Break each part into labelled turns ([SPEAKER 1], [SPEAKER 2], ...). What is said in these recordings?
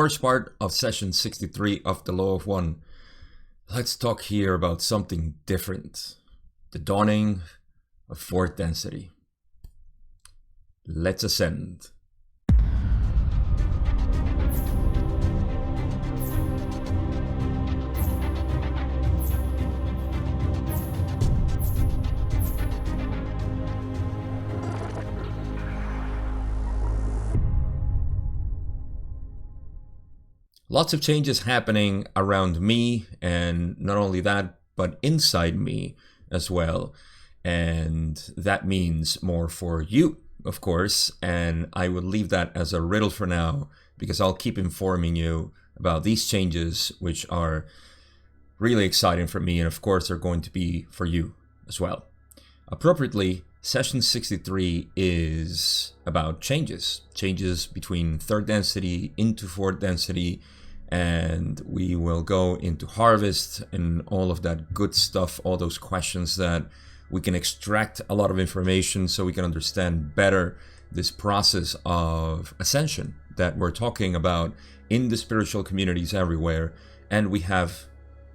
[SPEAKER 1] First part of session 63 of the Law of One. Let's talk here about something different. The dawning of fourth density. Let's ascend. Lots of changes happening around me, and not only that, but inside me as well. And that means more for you, of course, and I would leave that as a riddle for now, because I'll keep informing you about these changes, which are really exciting for me, and of course are going to be for you as well. Appropriately, session 63 is about changes between third density into fourth density, and we will go into harvest and all of that good stuff, all those questions that we can extract a lot of information so we can understand better this process of ascension that we're talking about in the spiritual communities everywhere. And we have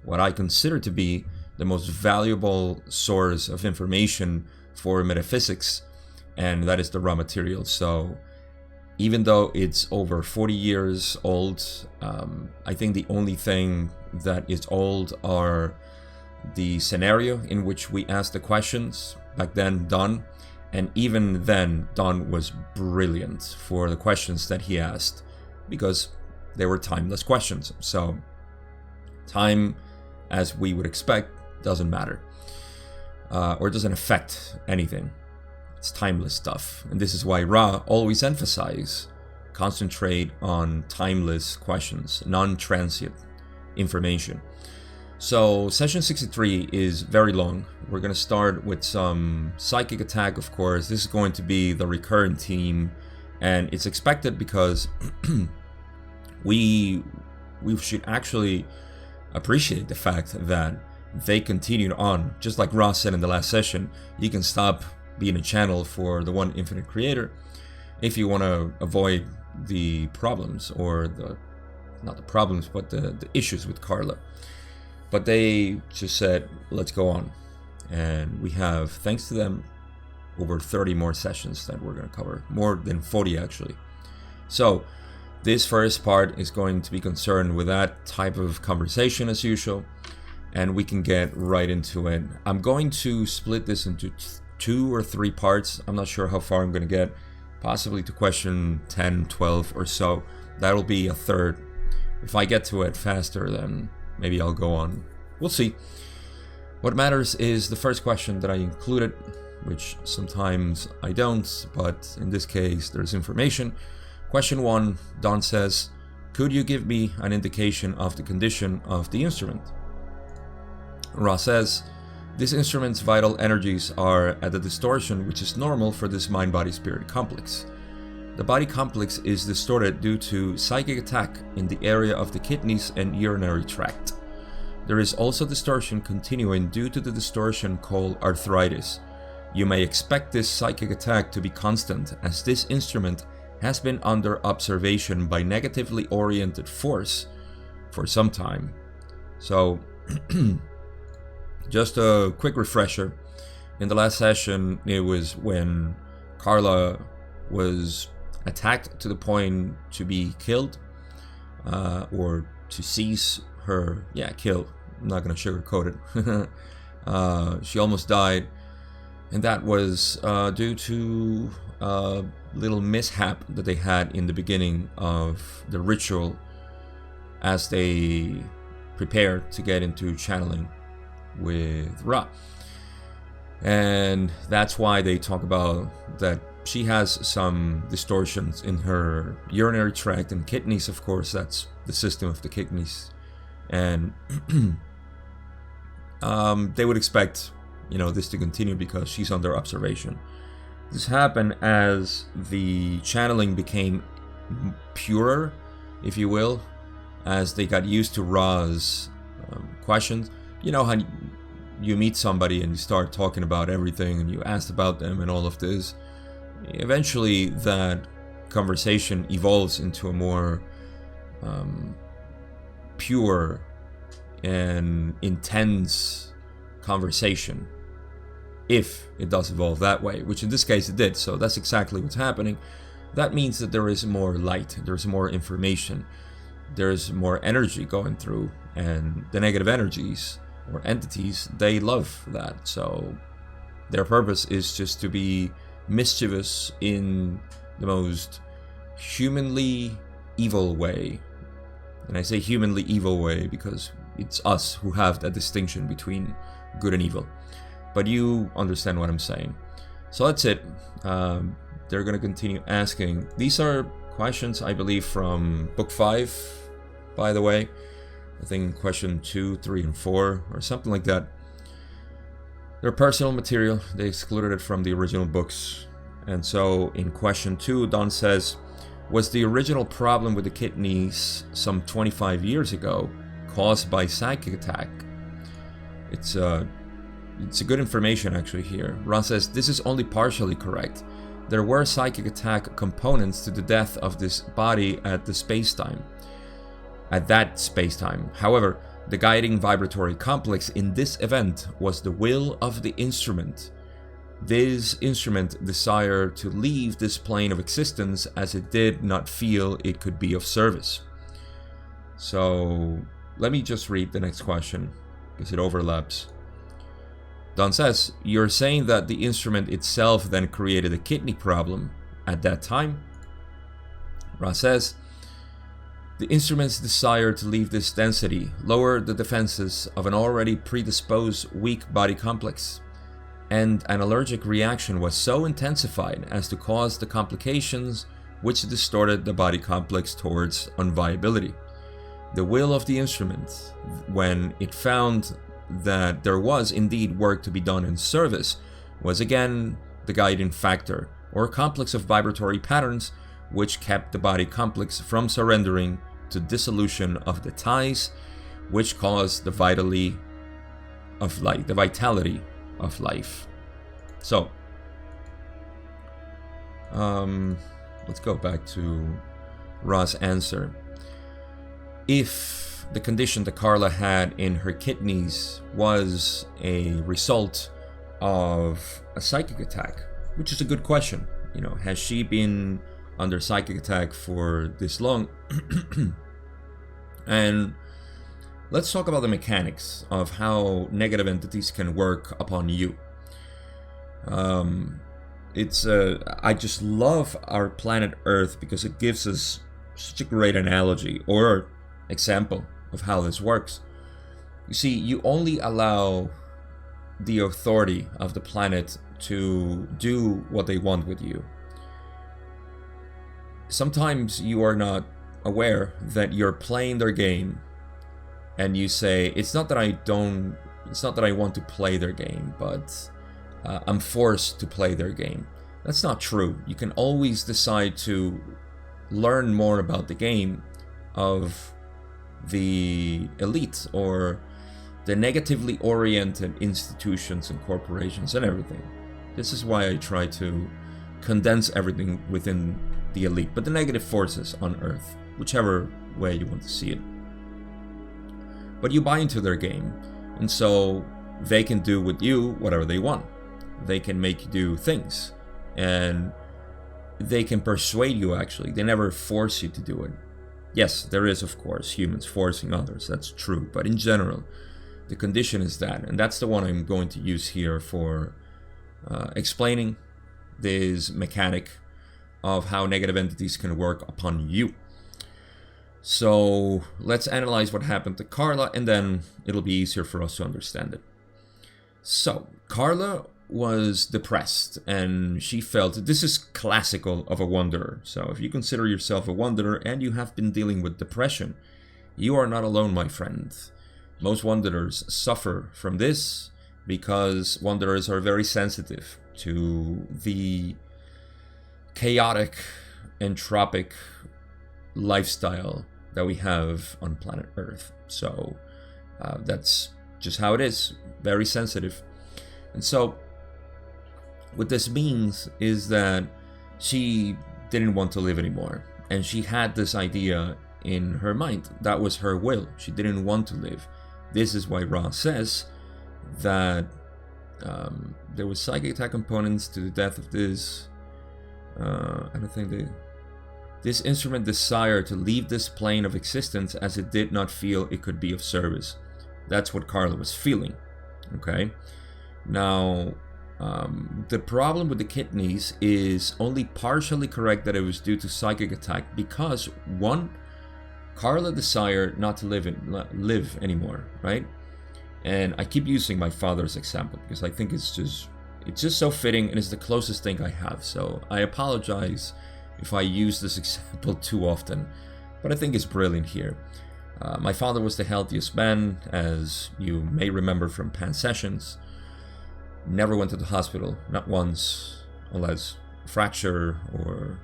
[SPEAKER 1] what I consider to be the most valuable source of information for metaphysics, and that is the raw material. So even though it's over 40 years old, I think the only thing that is old are the scenario in which we asked the questions. Back then, Don, and even then, Don was brilliant for the questions that he asked because they were timeless questions. So time, as we would expect, doesn't matter or doesn't affect anything. It's timeless stuff, and this is why Ra always emphasize, concentrate on timeless questions, non-transient information. So session 63 is very long. We're going to start with some psychic attack, of course. This is going to be the recurrent theme, and it's expected because we should actually appreciate the fact that they continued on. Just like Ross said in the last session, you can stop being a channel for the one infinite creator if you want to avoid the problems, or not the problems, but the issues with Carla. But they just said, let's go on. And we have, thanks to them, over 30 more sessions that we're going to cover. More than 40, actually. So this first part is going to be concerned with that type of conversation as usual. And we can get right into it. I'm going to split this into 2 or 3 parts. I'm not sure how far I'm going to get. Possibly to question 10, 12 or so. That'll be a third. If I get to it faster, then maybe I'll go on. We'll see. What matters is the first question that I included, which sometimes I don't, but in this case there's information. Question 1, Don says, could you give me an indication of the condition of the instrument? Ra says, this instrument's vital energies are at a distortion which is normal for this mind-body-spirit complex. The body complex is distorted due to psychic attack in the area of the kidneys and urinary tract. There is also distortion continuing due to the distortion called arthritis. You may expect this psychic attack to be constant, as this instrument has been under observation by negatively oriented force for some time. So, just a quick refresher. In the last session, it was when Carla was attacked to the point to be killed, or to seize her, killed. I'm not going to sugarcoat it. She almost died, and that was due to a little mishap that they had in the beginning of the ritual as they prepared to get into channeling with Ra. And that's why they talk about that she has some distortions in her urinary tract and kidneys. Of course, that's the system of the kidneys. And they would expect, this to continue because she's under observation. This happened as the channeling became purer, if you will, as they got used to Ra's questions. You know how you meet somebody and you start talking about everything and you ask about them and all of this. Eventually that conversation evolves into a more pure and intense conversation, if it does evolve that way, which in this case it did. So that's exactly what's happening. That means that there is more light, there's more information, there's more energy going through, and the negative energies or entities, they love that. So their purpose is just to be mischievous in the most humanly evil way. And I say humanly evil way because it's us who have that distinction between good and evil. But you understand what I'm saying. So that's it. They're going to continue asking. These are questions, I believe, from book 5, by the way. I think question 2, 3, and 4, or something like that. They're personal material. They excluded it from the original books. And so in question 2, Don says, was the original problem with the kidneys some 25 years ago caused by psychic attack? It's a good information actually here. Ron says, this is only partially correct. There were psychic attack components to the death of this body at that space-time. However, the guiding vibratory complex in this event was the will of the instrument. This instrument desired to leave this plane of existence as it did not feel it could be of service. So let me just read the next question because it overlaps. Don says, you're saying that the instrument itself then created a kidney problem at that time? Ra says, the instrument's desire to leave this density lowered the defenses of an already predisposed weak body complex, and an allergic reaction was so intensified as to cause the complications which distorted the body complex towards unviability. The will of the instrument, when it found that there was indeed work to be done in service, was again the guiding factor, or complex of vibratory patterns which kept the body complex from surrendering to dissolution of the ties which caused the vitality of life. So let's go back to Ra's answer. If the condition that Carla had in her kidneys was a result of a psychic attack, which is a good question. You know, has she been under psychic attack for this long? And let's talk about the mechanics of how negative entities can work upon you. I just love our planet Earth because it gives us such a great analogy or example of how this works. You see, you only allow the authority of the planet to do what they want with you. Sometimes you are not aware that you're playing their game, and you say, it's not that I want to play their game, but I'm forced to play their game. That's not true. You can always decide to learn more about the game of the elite or the negatively oriented institutions and corporations and everything. This is why I try to condense everything within the elite, but the negative forces on Earth, whichever way you want to see it. But you buy into their game, and so they can do with you whatever they want. They can make you do things, and they can persuade you actually. They never force you to do it. Yes, there is, of course, humans forcing others, that's true. But in general, the condition is that. And that's the one I'm going to use here for explaining this mechanic of how negative entities can work upon you. So let's analyze what happened to Carla, and then it'll be easier for us to understand it. So Carla was depressed, and she felt this is classical of a wanderer. So if you consider yourself a wanderer and you have been dealing with depression, you are not alone, my friend. Most wanderers suffer from this because wanderers are very sensitive to the chaotic, entropic lifestyle that we have on planet Earth. So that's just how it is, very sensitive. And so what this means is that she didn't want to live anymore, and she had this idea in her mind. That was her will. She didn't want to live. This is why Ra says that there was psychic attack components to the death of this. I don't think this instrument desired to leave this plane of existence as it did not feel it could be of service. That's what Carla was feeling. Okay. Now, the problem with the kidneys is only partially correct that it was due to psychic attack because, one, Carla desired not to live anymore, right? And I keep using my father's example because I think it's just so fitting and it's the closest thing I have. So I apologize if I use this example too often, but I think it's brilliant here. My father was the healthiest man, as you may remember from past sessions. Never went to the hospital, not once, unless a fracture or,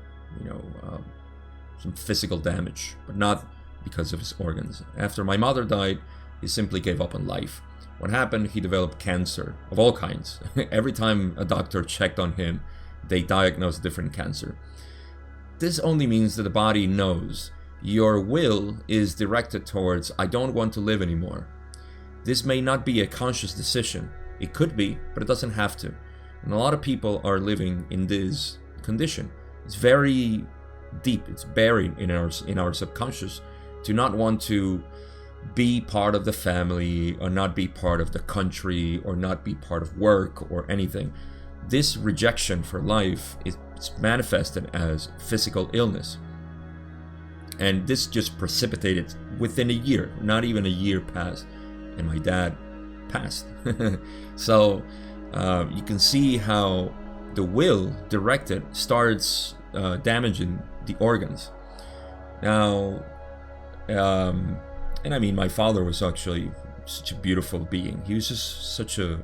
[SPEAKER 1] some physical damage, but not because of his organs. After my mother died, he simply gave up on life. What happened? He developed cancer of all kinds. Every time a doctor checked on him, they diagnosed a different cancer. This only means that the body knows your will is directed towards, I don't want to live anymore. This may not be a conscious decision. It could be, but it doesn't have to. And a lot of people are living in this condition. It's very deep. It's buried in our subconscious to not want to be part of the family or not be part of the country or not be part of work or anything. This rejection for life is manifested as physical illness. And this just precipitated within a year, not even a year passed, and my dad passed. So you can see how the will directed starts damaging the organs. Now, and I mean, my father was actually such a beautiful being. He was just such a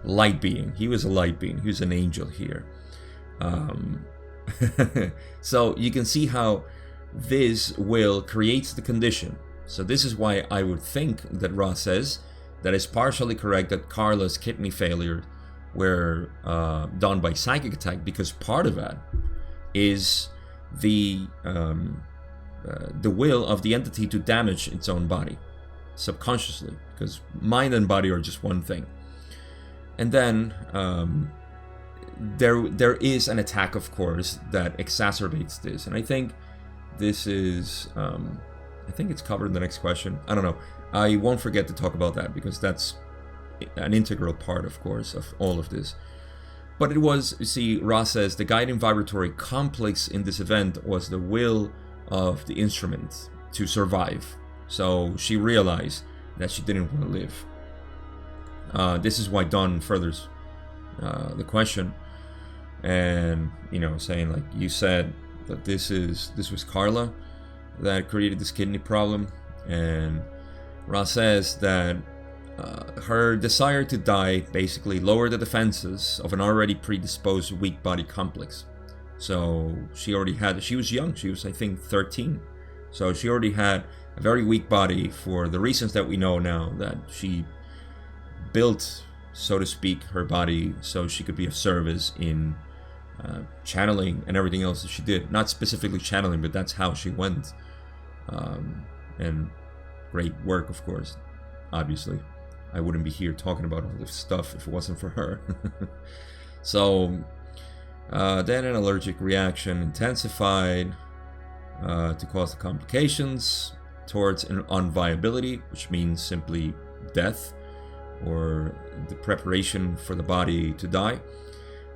[SPEAKER 1] light being. He was a light being. He was an angel here. So you can see how this will creates the condition. So this is why I would think that Ra says that it's partially correct that Carla's kidney failure were done by psychic attack, because part of that is the will of the entity to damage its own body subconsciously, because mind and body are just one thing. And then there is an attack, of course, that exacerbates this, and I think this is I think it's covered in the next question. I don't know. I won't forget to talk about that because that's an integral part, of course, of all of this. But it was, you see, Ra says the guiding vibratory complex in this event was the will of the instrument to survive. So she realized that she didn't want to live. This is why Don furthers the question, and saying, like, you said that this was Carla that created this kidney problem, and Ra says that her desire to die basically lowered the defenses of an already predisposed weak body complex. So she was young, she was, I think, 13. So she already had a very weak body for the reasons that we know now, that she built, so to speak, her body so she could be of service in channeling and everything else that she did. Not specifically channeling, but that's how she went. And great work, of course, obviously. I wouldn't be here talking about all this stuff if it wasn't for her. So then an allergic reaction intensified to cause the complications towards an unviability, which means simply death or the preparation for the body to die.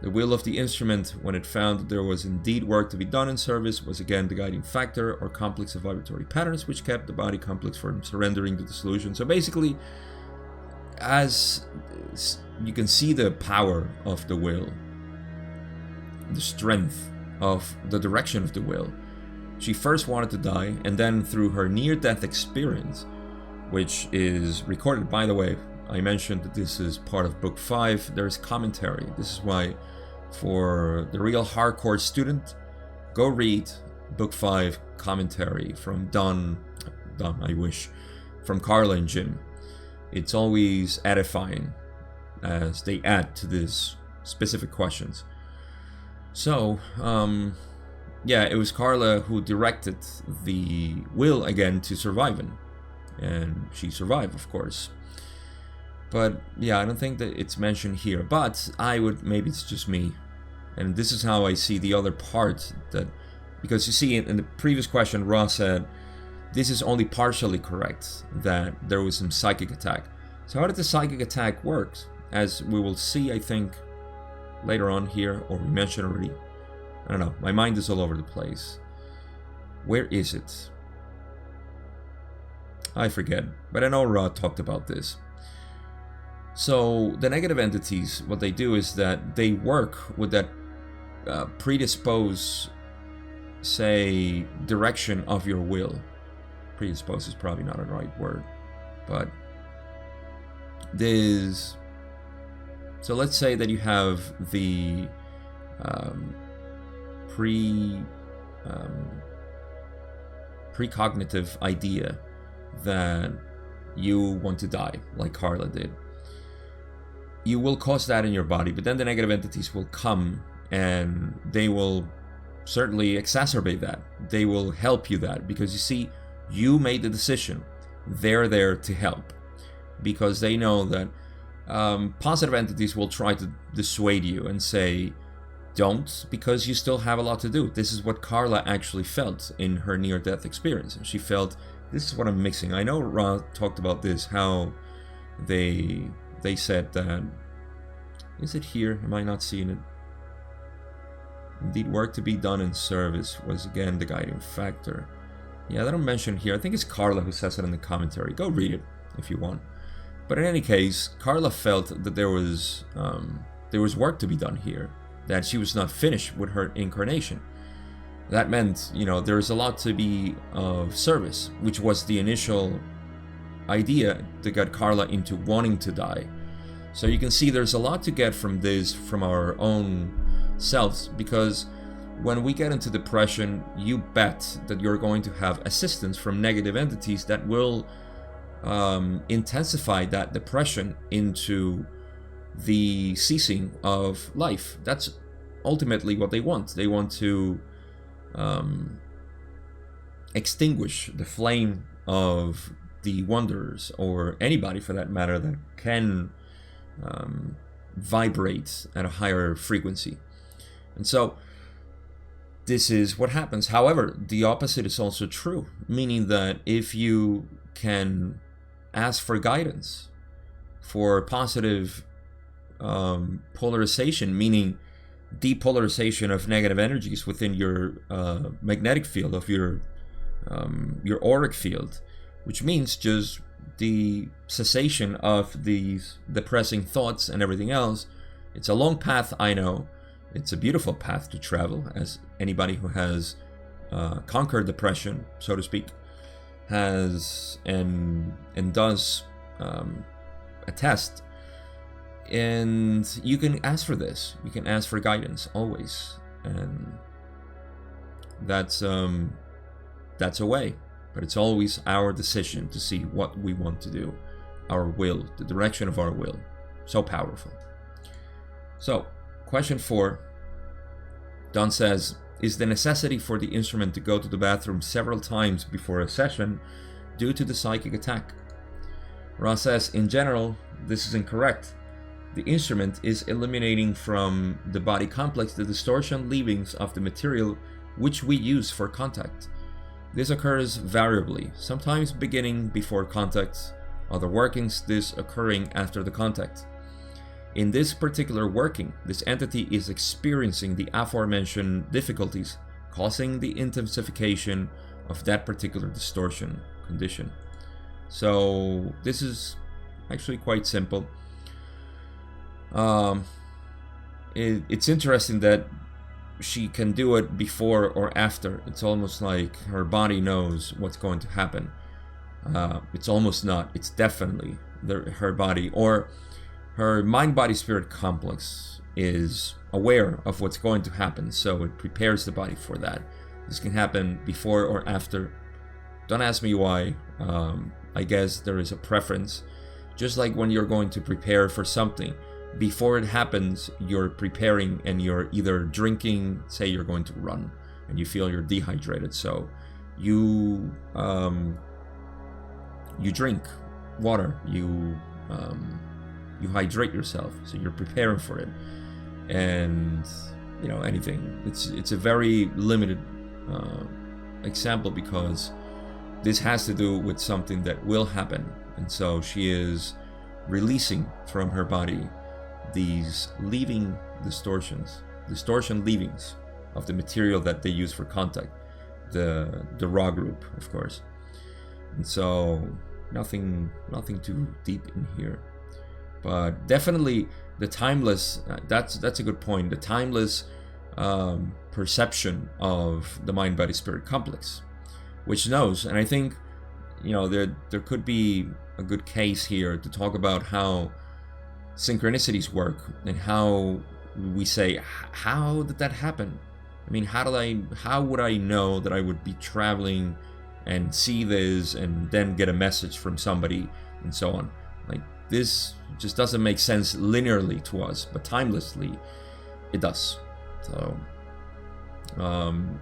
[SPEAKER 1] The will of the instrument, when it found that there was indeed work to be done in service, was again the guiding factor or complex of vibratory patterns, which kept the body complex from surrendering to the solution. So basically, as you can see the power of the will, the strength of the direction of the will. She first wanted to die, and then through her near-death experience, which is recorded, by the way, I mentioned that this is part of book 5, there's commentary. This is why, for the real hardcore student, go read book 5 commentary from from Carla and Jim. It's always edifying as they add to these specific questions. So, yeah, it was Carla who directed the will again to surviving. And she survived, of course. But yeah, I don't think that it's mentioned here. But maybe it's just me. And this is how I see the other part, that, because you see in the previous question, Ross said, this is only partially correct, that there was some psychic attack. So how did the psychic attack work? As we will see, I think, later on here, or we mentioned already. I don't know, my mind is all over the place. Where is it? I forget, but I know Rod talked about this. So the negative entities, what they do is that they work with that predisposed, say, direction of your will. Predispose is probably not a right word, but there's, so let's say that you have the precognitive idea that you want to die, like Carla did. You will cause that in your body, but then the negative entities will come and they will certainly exacerbate that. They will help you that, because you see, you made the decision. They're there to help, because they know that positive entities will try to dissuade you and say, don't, because you still have a lot to do. This is what Carla actually felt in her near-death experience. She felt, this is what I'm mixing. I know Ra talked about this, how they said that, is it here? Am I not seeing it? Indeed, work to be done in service was again the guiding factor. Yeah, they don't mention here. I think it's Carla who says it in the commentary. Go read it if you want. But in any case, Carla felt that there was work to be done here, that she was not finished with her incarnation. That meant, there was a lot to be of service, which was the initial idea that got Carla into wanting to die. So you can see there's a lot to get from this, from our own selves, because when we get into depression, you bet that you're going to have assistance from negative entities that will intensify that depression into the ceasing of life. That's ultimately what they want. They want to extinguish the flame of the wanderers, or anybody for that matter that can vibrate at a higher frequency. And so this is what happens. However, the opposite is also true, meaning that if you can ask for guidance, for positive polarization, meaning depolarization of negative energies within your magnetic field of your auric field, which means just the cessation of these depressing thoughts and everything else. It's a long path, I know. It's a beautiful path to travel, as anybody who has conquered depression, so to speak, has and does attest. And you can ask for this. You can ask for guidance always, and that's a way. But it's always our decision to see what we want to do. Our will, the direction of our will. So powerful. So, question 4. Don says, is the necessity for the instrument to go to the bathroom several times before a session due to the psychic attack? Ross says, in general, this is incorrect. The instrument is eliminating from the body complex the distortion leavings of the material which we use for contact. This occurs variably, sometimes beginning before contact, other workings this occurring after the contact. In this particular working, this entity is experiencing the aforementioned difficulties, causing the intensification of that particular distortion condition. So this is actually quite simple. It's interesting that she can do it before or after. It's almost like her body knows what's going to happen. It's almost not. It's definitely her body, or her mind-body-spirit complex is aware of what's going to happen, so it prepares the body for that. This can happen before or after. Don't ask me why. I guess there is a preference. Just like when you're going to prepare for something, before it happens, you're preparing and you're either drinking, say you're going to run, and you feel you're dehydrated. So you drink water, you hydrate yourself, so you're preparing for it. And anything. It's a very limited example, because this has to do with something that will happen. And so she is releasing from her body these distortion leavings of the material that they use for contact, the raw group, of course. And so nothing too deep in here, but definitely the timeless, that's a good point, the timeless perception of the mind body spirit complex, which knows. And I think there could be a good case here to talk about how synchronicities work, and how we say, how did that happen? I mean, how would I know that I would be traveling and see this and then get a message from somebody and so on? Like, this just doesn't make sense linearly to us, but timelessly it does. So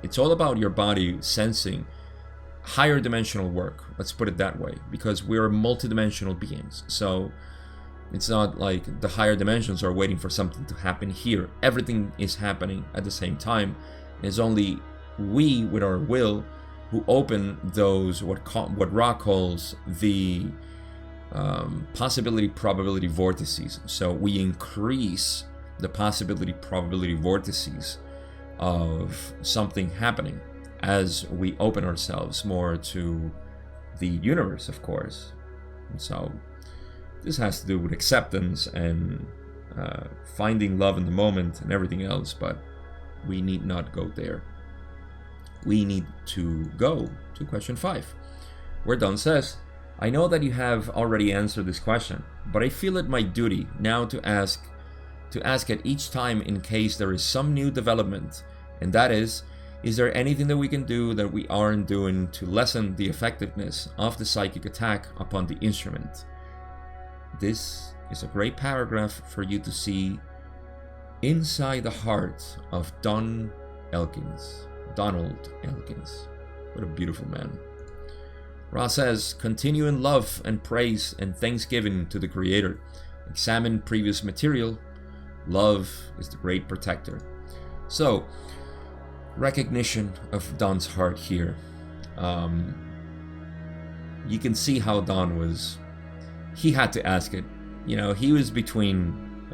[SPEAKER 1] it's all about your body sensing higher dimensional work, let's put it that way, because we're multidimensional beings. So it's not like the higher dimensions are waiting for something to happen here. Everything is happening at the same time. It's only we, with our will, who open those, what Ra calls the possibility probability vortices. So we increase the possibility probability vortices of something happening as we open ourselves more to the universe, of course. And so this has to do with acceptance and finding love in the moment and everything else, but we need not go there. We need to go to question 5, where Don says, I know that you have already answered this question, but I feel it my duty now to ask it each time in case there is some new development, and that is there anything that we can do that we aren't doing to lessen the effectiveness of the psychic attack upon the instrument? This is a great paragraph for you to see inside the heart of Donald Elkins. What a beautiful man. Ra says, continue in love and praise and thanksgiving to the Creator. Examine previous material. Love is the great protector. So, recognition of Don's heart here. You can see how Don was, he had to ask it. He was between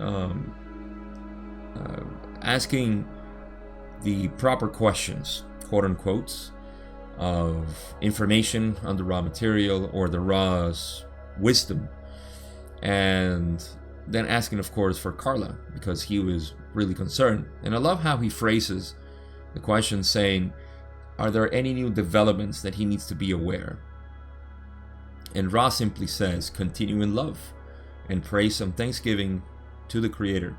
[SPEAKER 1] asking the proper questions, quote unquote, of information on the raw material or the raw's wisdom, and then asking, of course, for Carla, because he was really concerned. And I love how he phrases the question, saying, are there any new developments that he needs to be aware? And Ra simply says, continue in love and praise and thanksgiving to the Creator.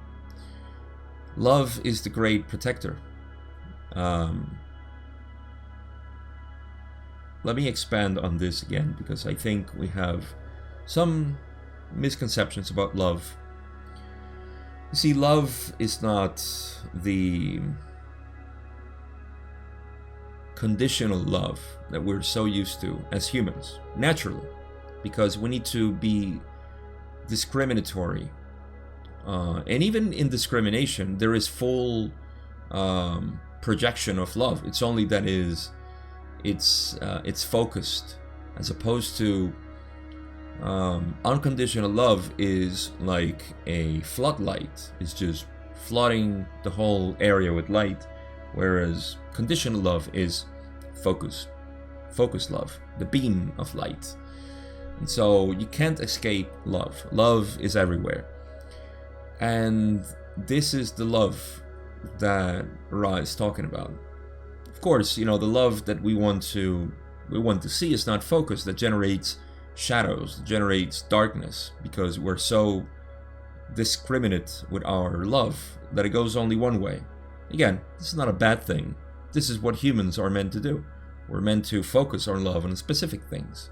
[SPEAKER 1] Love is the great protector. Let me expand on this again, because I think we have some misconceptions about love. You see, love is not the conditional love that we're so used to as humans, naturally, because we need to be discriminatory. And even in discrimination, there is full projection of love. It's only that it's focused, as opposed to unconditional love is like a floodlight. It's just flooding the whole area with light, whereas conditional love is focused love, the beam of light. And so you can't escape love. Love is everywhere. And this is the love that Ra is talking about. Of course, the love that we want to see is not focused. That generates shadows, generates darkness, because we're so discriminate with our love that it goes only one way. Again, this is not a bad thing. This is what humans are meant to do. We're meant to focus our love on specific things.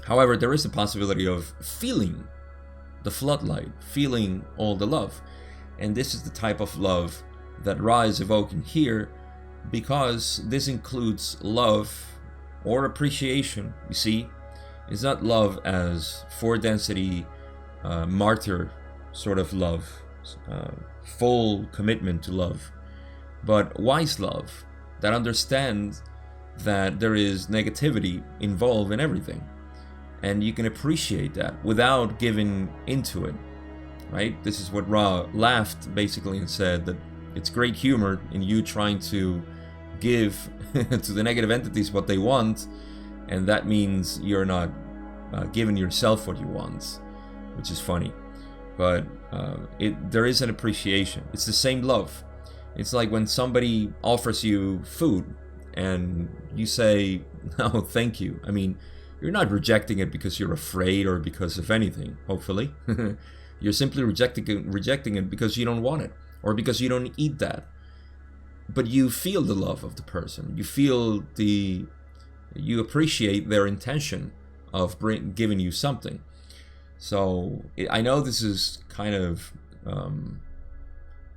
[SPEAKER 1] However, there is the possibility of feeling the floodlight, feeling all the love. And this is the type of love that Ra is evoking here, because this includes love or appreciation. You see, it's not love as four density martyr sort of love, full commitment to love, but wise love that understands that there is negativity involved in everything, and you can appreciate that without giving into it, right? This is what Ra laughed basically and said that it's great humor in you trying to give to the negative entities what they want, and that means you're not giving yourself what you want, which is funny. But there is an appreciation. It's the same love. It's like when somebody offers you food and you say, no, thank you. I mean, you're not rejecting it because you're afraid or because of anything, hopefully. You're simply rejecting it because you don't want it or because you don't eat that. But you feel the love of the person. You appreciate their intention of giving you something. So I know this is kind of,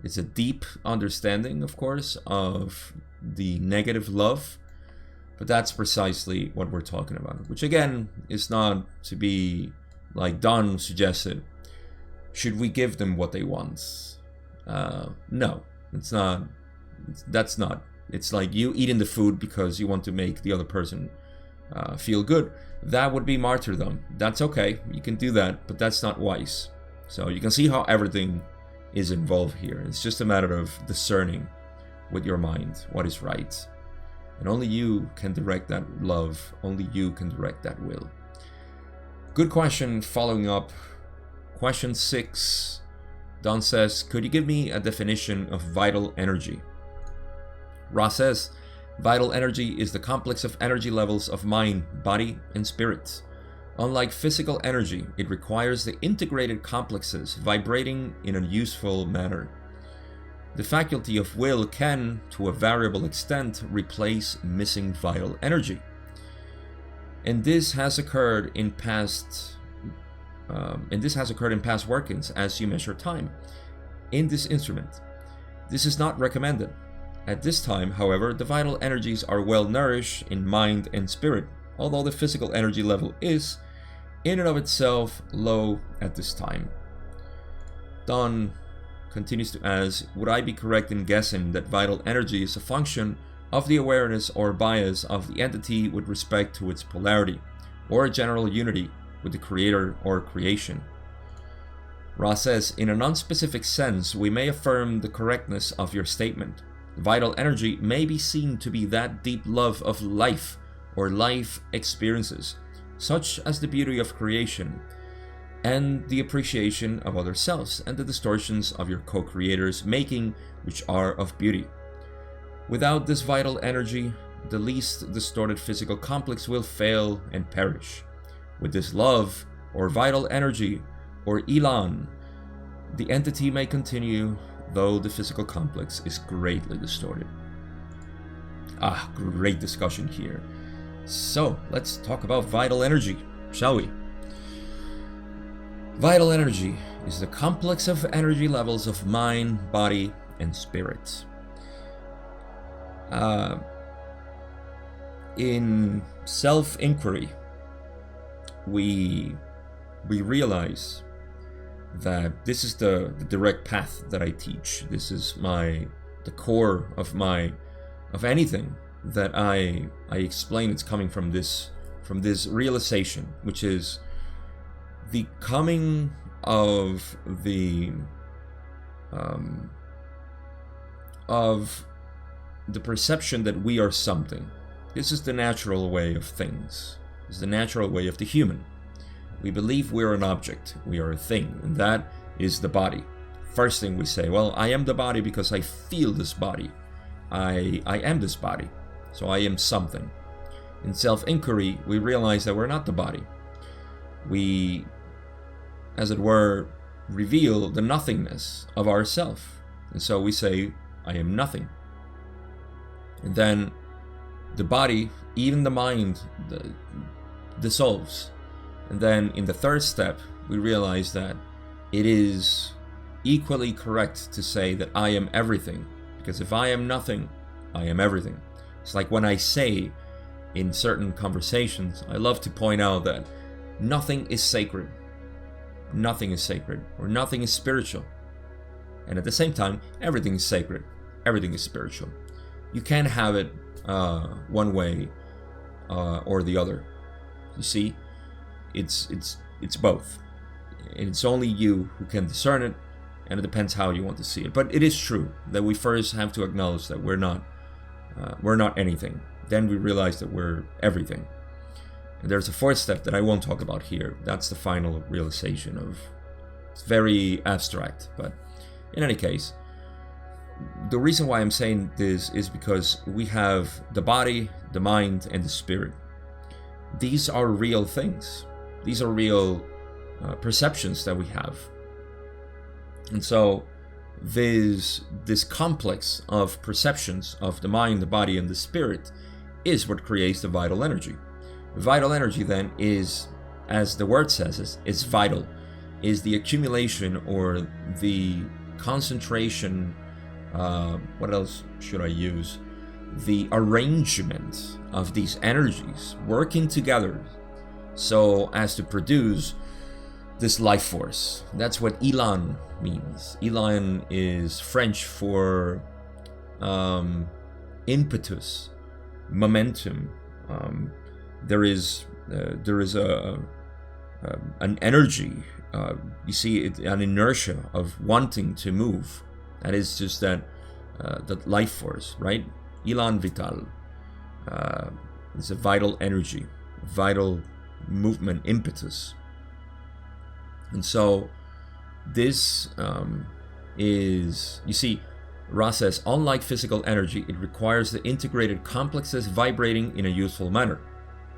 [SPEAKER 1] it's a deep understanding, of course, of the negative love, but that's precisely what we're talking about, which again is not to be like Don suggested. Should we give them what they want? No, it's not. That's not. It's like you eating the food because you want to make the other person feel good. That would be martyrdom. That's okay. You can do that, but that's not wise. So you can see how everything is involved here. It's just a matter of discerning with your mind what is right. And only you can direct that love. Only you can direct that will. Good question. Following up. Question 6. Don says, could you give me a definition of vital energy? Ra says, vital energy is the complex of energy levels of mind, body, and spirit. Unlike physical energy, it requires the integrated complexes vibrating in a useful manner. The faculty of will can, to a variable extent, replace missing vital energy. And this has occurred in past workings as you measure time in this instrument. This is not recommended. At this time, however, the vital energies are well nourished in mind and spirit, although the physical energy level is, in and of itself, low at this time. Don continues to ask, would I be correct in guessing that vital energy is a function of the awareness or bias of the entity with respect to its polarity, or a general unity with the creator or creation? Ra says, in a non-specific sense, we may affirm the correctness of your statement. Vital energy may be seen to be that deep love of life or life experiences, such as the beauty of creation and the appreciation of other selves and the distortions of your co-creators making, which are of beauty. Without this vital energy, the least distorted physical complex will fail and perish. With this love or vital energy or elan, the entity may continue, though the physical complex is greatly distorted. Great discussion here. So let's talk about vital energy, shall we? Vital energy is the complex of energy levels of mind, body, and spirit. In self-inquiry, we realize that this is the direct path that I teach. This is the core of anything that I explain. It's coming from this realization, which is the coming of the perception that we are something. This is the natural way of things. This is the natural way of the human. We believe we're an object, we are a thing, and that is the body. First thing we say, well, I am the body because I feel this body. I am this body, so I am something. In self-inquiry, we realize that we're not the body. We, as it were, reveal the nothingness of ourself. And so we say, I am nothing. And then the body, even the mind, dissolves. And then in the third step, we realize that it is equally correct to say that I am everything. Because if I am nothing, I am everything. It's like when I say in certain conversations, I love to point out that nothing is sacred. Nothing is sacred, or nothing is spiritual. And at the same time, everything is sacred. Everything is spiritual. You can't have it one way or the other. You see, it's both. And it's only you who can discern it, and it depends how you want to see it. But it is true that we first have to acknowledge that we're not anything. Then we realize that we're everything. And there's a fourth step that I won't talk about here. That's the final realization of. It's very abstract, but in any case, the reason why I'm saying this is because we have the body, the mind, and the spirit. These are real things. These are real perceptions that we have. And so this complex of perceptions of the mind, the body, and the spirit is what creates the vital energy. Vital energy then is, as the word says, is vital, is the accumulation or the concentration, what else should I use? The arrangement of these energies working together so as to produce this life force. That's what élan means. Élan is French for impetus, momentum. There is an energy. You see, an inertia of wanting to move. That is just that life force, right? Élan vital is a vital energy, vital movement, impetus. And so this is, you see, Ra says, unlike physical energy, it requires the integrated complexes vibrating in a useful manner.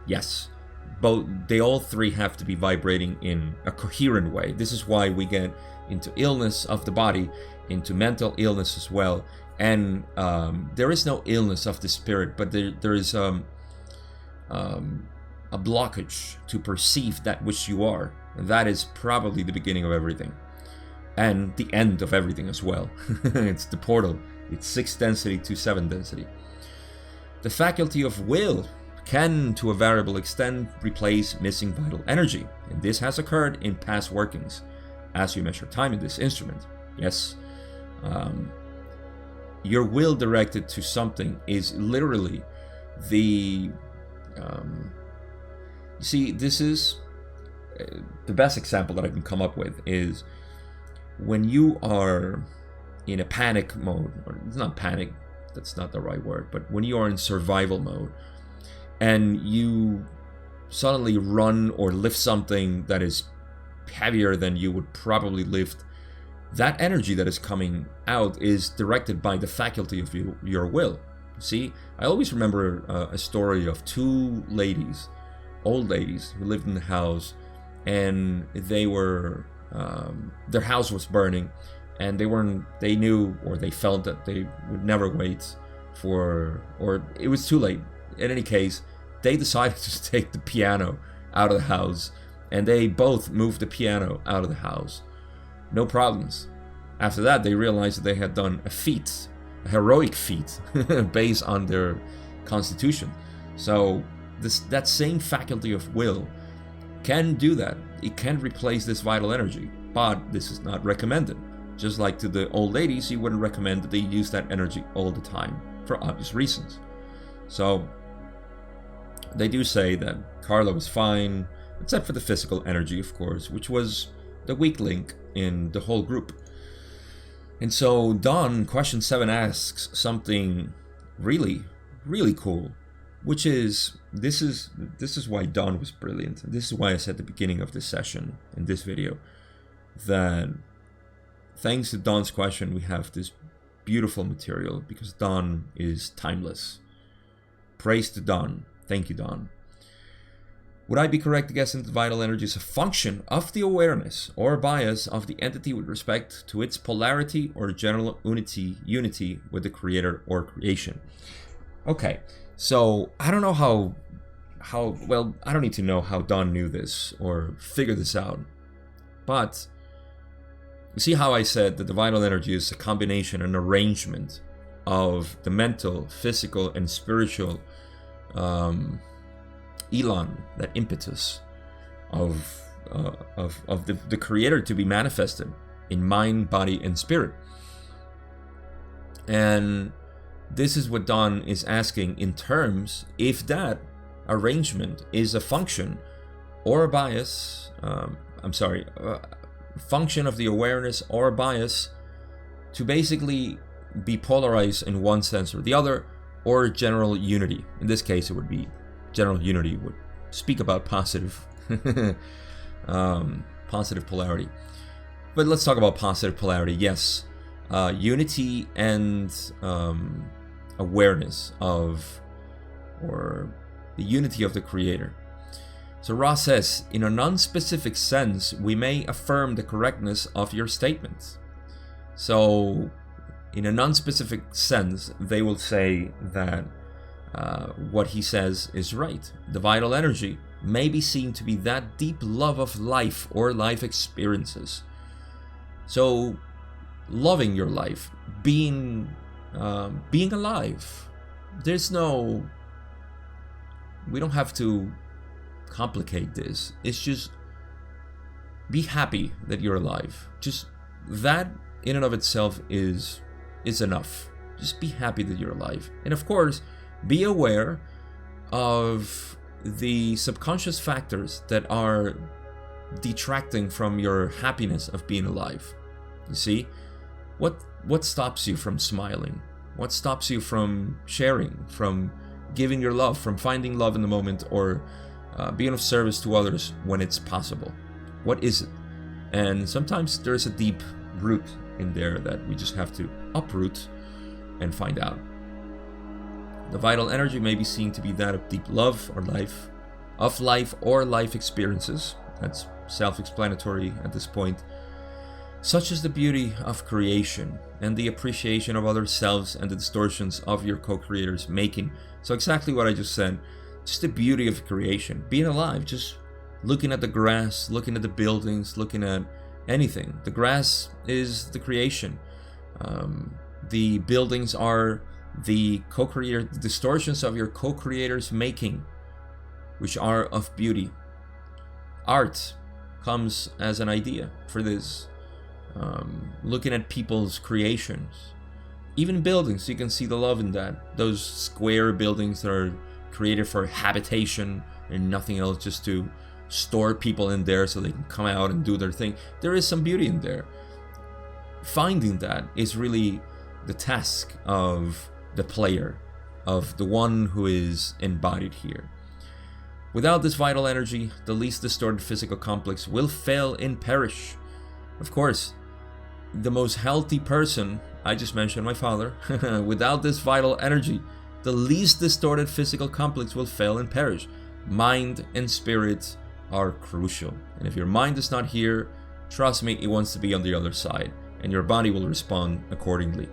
[SPEAKER 1] Yes, they all three have to be vibrating in a coherent way. This is why we get into illness of the body, into mental illness as well. And there is no illness of the spirit, but there is a blockage to perceive that which you are. And that is probably the beginning of everything. And the end of everything as well. It's the portal. It's 6 density to 7 density. The faculty of will can, to a variable extent, replace missing vital energy. And this has occurred in past workings, as you measure time in this instrument. Yes, your will directed to something is literally the... you see, this is... the best example that I can come up with is when you are in a panic mode, or it's not panic, that's not the right word, but when you are in survival mode and you suddenly run or lift something that is heavier than you would probably lift, that energy that is coming out is directed by the faculty of your will. See, I always remember a story of 2 ladies, old ladies, who lived in the house, and they were their house was burning, and they knew, or they felt that they would never wait for, or it was too late. In any case, they decided to take the piano out of the house, and they both moved the piano out of the house. No problems. After that, they realized that they had done a feat, a heroic feat, based on their constitution. So that same faculty of will can do that. It can replace this vital energy, but this is not recommended. Just like to the old ladies, you wouldn't recommend that they use that energy all the time for obvious reasons. So they do say that Carla was fine, except for the physical energy, of course, which was the weak link in the whole group. And so Don, question 7, asks something really, really cool, which is, this is why Don was brilliant. This is why I said at the beginning of this session, in this video, that thanks to Don's question, we have this beautiful material, because Don is timeless. Praise to Don. Thank you, Don. Would I be correct to guess that vital energy is a function of the awareness or bias of the entity with respect to its polarity or general unity with the creator or creation? Okay, so I don't know how well, I don't need to know how Don knew this or figured this out, but you see how I said that the vital energy is a combination, an arrangement of the mental, physical, and spiritual elan, that impetus of the Creator to be manifested in mind, body, and spirit. And this is what Don is asking in terms if that arrangement is a function or a bias, function of the awareness or a bias to basically be polarized in one sense or the other, or general unity. In this case, it would be general unity, would speak about positive positive polarity. But let's talk about positive polarity. Yes, unity and awareness of, or the unity of the Creator. So Ra says, in a non-specific sense, we may affirm the correctness of your statements. So in a non-specific sense, they will say that what he says is right. The vital energy may be seen to be that deep love of life or life experiences. So loving your life, being alive. We don't have to complicate this. It's just be happy that you're alive. Just that in and of itself is enough. Just be happy that you're alive. And of course, be aware of the subconscious factors that are detracting from your happiness of being alive. You see, what stops you from smiling? What stops you from sharing, from giving your love, from finding love in the moment, or being of service to others when it's possible? What is it? And sometimes there's a deep root in there that we just have to uproot and find out. The vital energy may be seen to be that of deep love or life, of life or life experiences. That's self-explanatory at this point. Such is the beauty of creation and the appreciation of other selves and the distortions of your co-creators making. So exactly what I just said. Just the beauty of creation, being alive, just looking at the grass, looking at the buildings, looking at anything. The grass is the creation. The buildings are the co-creator, the distortions of your co-creators making, which are of beauty. Art comes as an idea for this. Looking at people's creations, even buildings, you can see the love in that. Those square buildings that are created for habitation and nothing else, just to store people in there so they can come out and do their thing. There is some beauty in there. Finding that is really the task of the player, of the one who is embodied here. Without this vital energy, the least distorted physical complex will fail and perish. Of course, the most healthy person, I just mentioned my father, without this vital energy, the least distorted physical complex will fail and perish. Mind and spirit are crucial. And if your mind is not here, trust me, it wants to be on the other side, and your body will respond accordingly.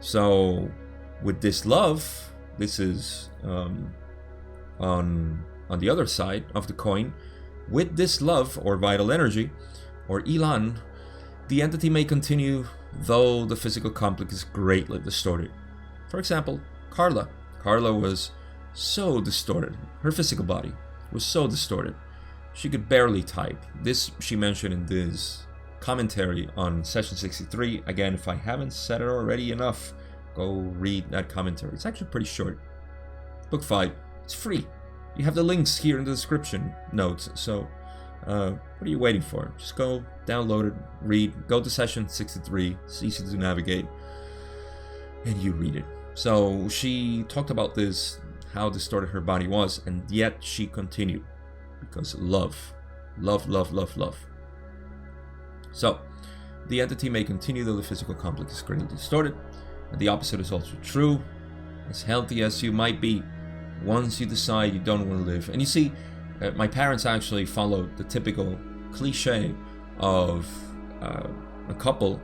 [SPEAKER 1] So with this love, this is on the other side of the coin. With this love or vital energy or elan, the entity may continue though the physical complex is greatly distorted. For example, Carla was so distorted. Her physical body was so distorted. She could barely type. This she mentioned in this commentary on session 63. Again, if I haven't said it already enough, go read that commentary. It's actually pretty short. Book 5. It's free. You have the links here in the description notes. So what are you waiting for? Just go download it, read, go to session 63. It's easy to navigate, and you read it. So she talked about this, how distorted her body was, and yet she continued because love. So the entity may continue though the physical complex is greatly distorted, and the opposite is also true. As healthy as you might be, once you decide you don't want to live. And you see, my parents actually followed the typical cliche of a couple.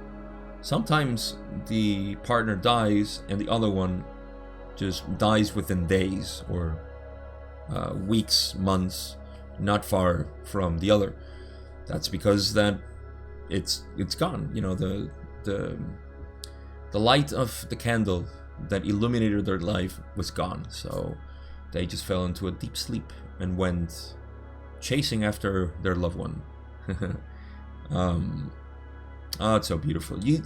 [SPEAKER 1] Sometimes the partner dies and the other one just dies within days or weeks, months, not far from the other. That's because that it's gone. You know, the light of the candle that illuminated their life was gone. So they just fell into a deep sleep and went chasing after their loved one. Oh, it's so beautiful. You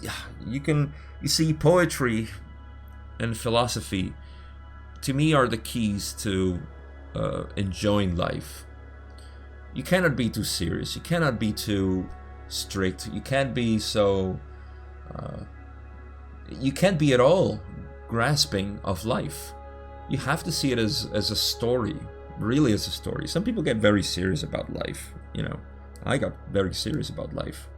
[SPEAKER 1] see, poetry and philosophy, to me, are the keys to enjoying life. You cannot be too serious. You cannot be too strict. You can't be so... you can't be at all grasping of life. You have to see it as a story, really as a story. Some people get very serious about life, you know. I got very serious about life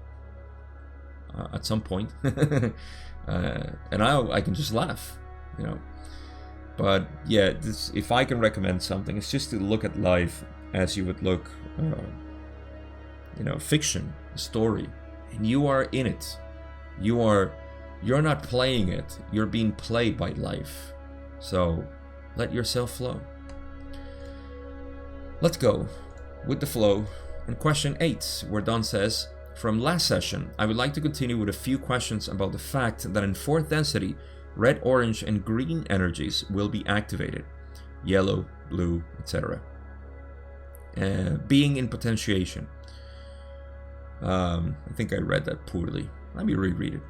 [SPEAKER 1] at some point. And I can just laugh, you know. But yeah, if I can recommend something, it's just to look at life as you would look, you know, fiction, a story. And you are in it. You're not playing it. You're being played by life. So let yourself flow. Let's go with the flow. And question 8, where Don says, from last session, I would like to continue with a few questions about the fact that in 4th density, red, orange, and green energies will be activated. Yellow, blue, etc. Being in potentiation. I think I read that poorly. Let me reread it.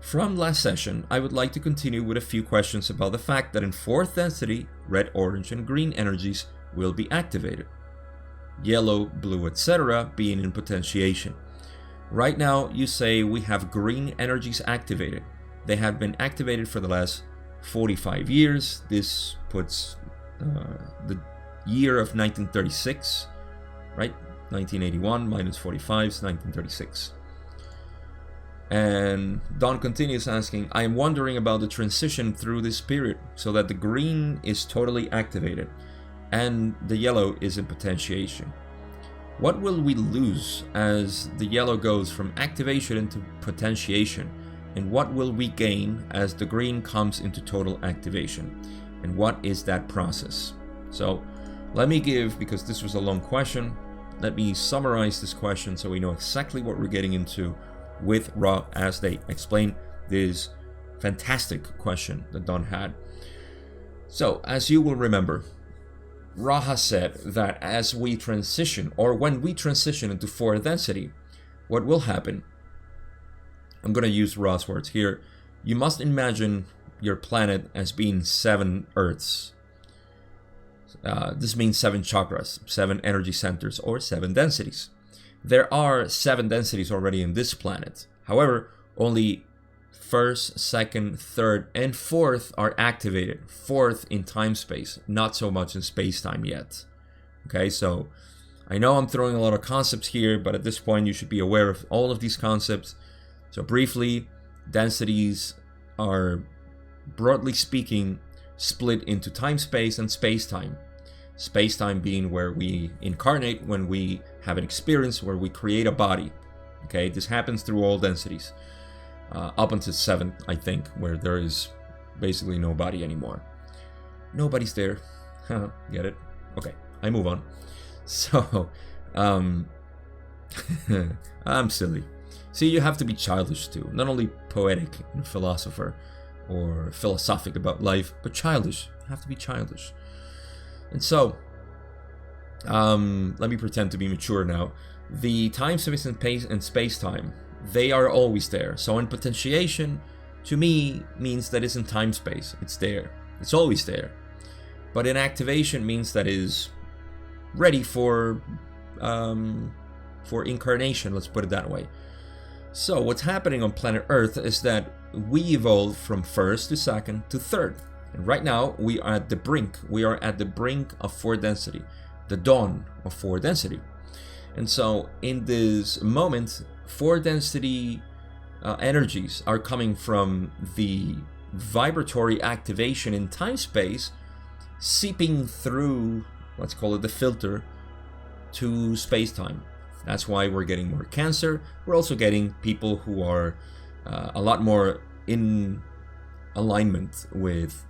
[SPEAKER 1] From last session, I would like to continue with a few questions about the fact that in 4th density, red, orange, and green energies will be activated. Yellow, blue, etc. being in potentiation. Right now, you say we have green energies activated. They have been activated for the last 45 years. This puts the year of 1936, right? 1981 minus 45 is 1936. And Don continues asking, I am wondering about the transition through this period so that the green is totally activated and the yellow is in potentiation. What will we lose as the yellow goes from activation into potentiation? And what will we gain as the green comes into total activation? And what is that process? So let me give, because this was a long question, let me summarize this question so we know exactly what we're getting into with Ra as they explain this fantastic question that Don had. So, as you will remember, Ra has said that as we transition, or when we transition into 4th density, what will happen, I'm going to use Ra's words here, you must imagine your planet as being 7 Earths. This means 7 chakras, 7 energy centers, or 7 densities. There are 7 densities already in this planet. However, only 1st, 2nd, 3rd, and 4th are activated. 4th in time-space, not so much in space-time yet. Okay, so I know I'm throwing a lot of concepts here, but at this point you should be aware of all of these concepts. So briefly, densities are, broadly speaking, split into time-space and space-time. Space-time being where we incarnate, when we have an experience, where we create a body. Okay, this happens through all densities. Up until 7, I think, where there is basically no body anymore. Nobody's there. Get it? Okay, I move on. So, I'm silly. See, you have to be childish too. Not only poetic and philosopher or philosophic about life, but childish. You have to be childish. And so, let me pretend to be mature now. The time, space, and space-time, they are always there. So in potentiation, to me, means that it's in time-space. It's there. It's always there. But in activation means that is ready for incarnation, let's put it that way. So what's happening on planet Earth is that we evolve from 1st to 2nd to 3rd. And right now, we are at the brink. We are at the brink of 4th density, the dawn of 4th density. And so in this moment, 4th density energies are coming from the vibratory activation in time-space, seeping through, let's call it the filter, to space-time. That's why we're getting more Cancer. We're also getting people who are a lot more in alignment with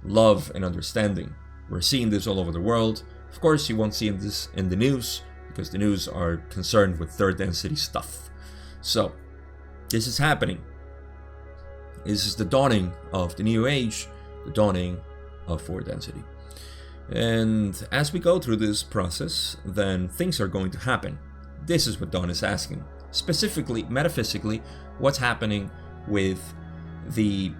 [SPEAKER 1] love and understanding. We're seeing this all over the world. Of course, you won't see this in the news because the news are concerned with 3rd density stuff. So, this is happening. is the dawning of the new age, the dawning of fourth density. And as we go through this process, then things are going to happen. This is what Don is asking. Specifically, metaphysically, what's happening with the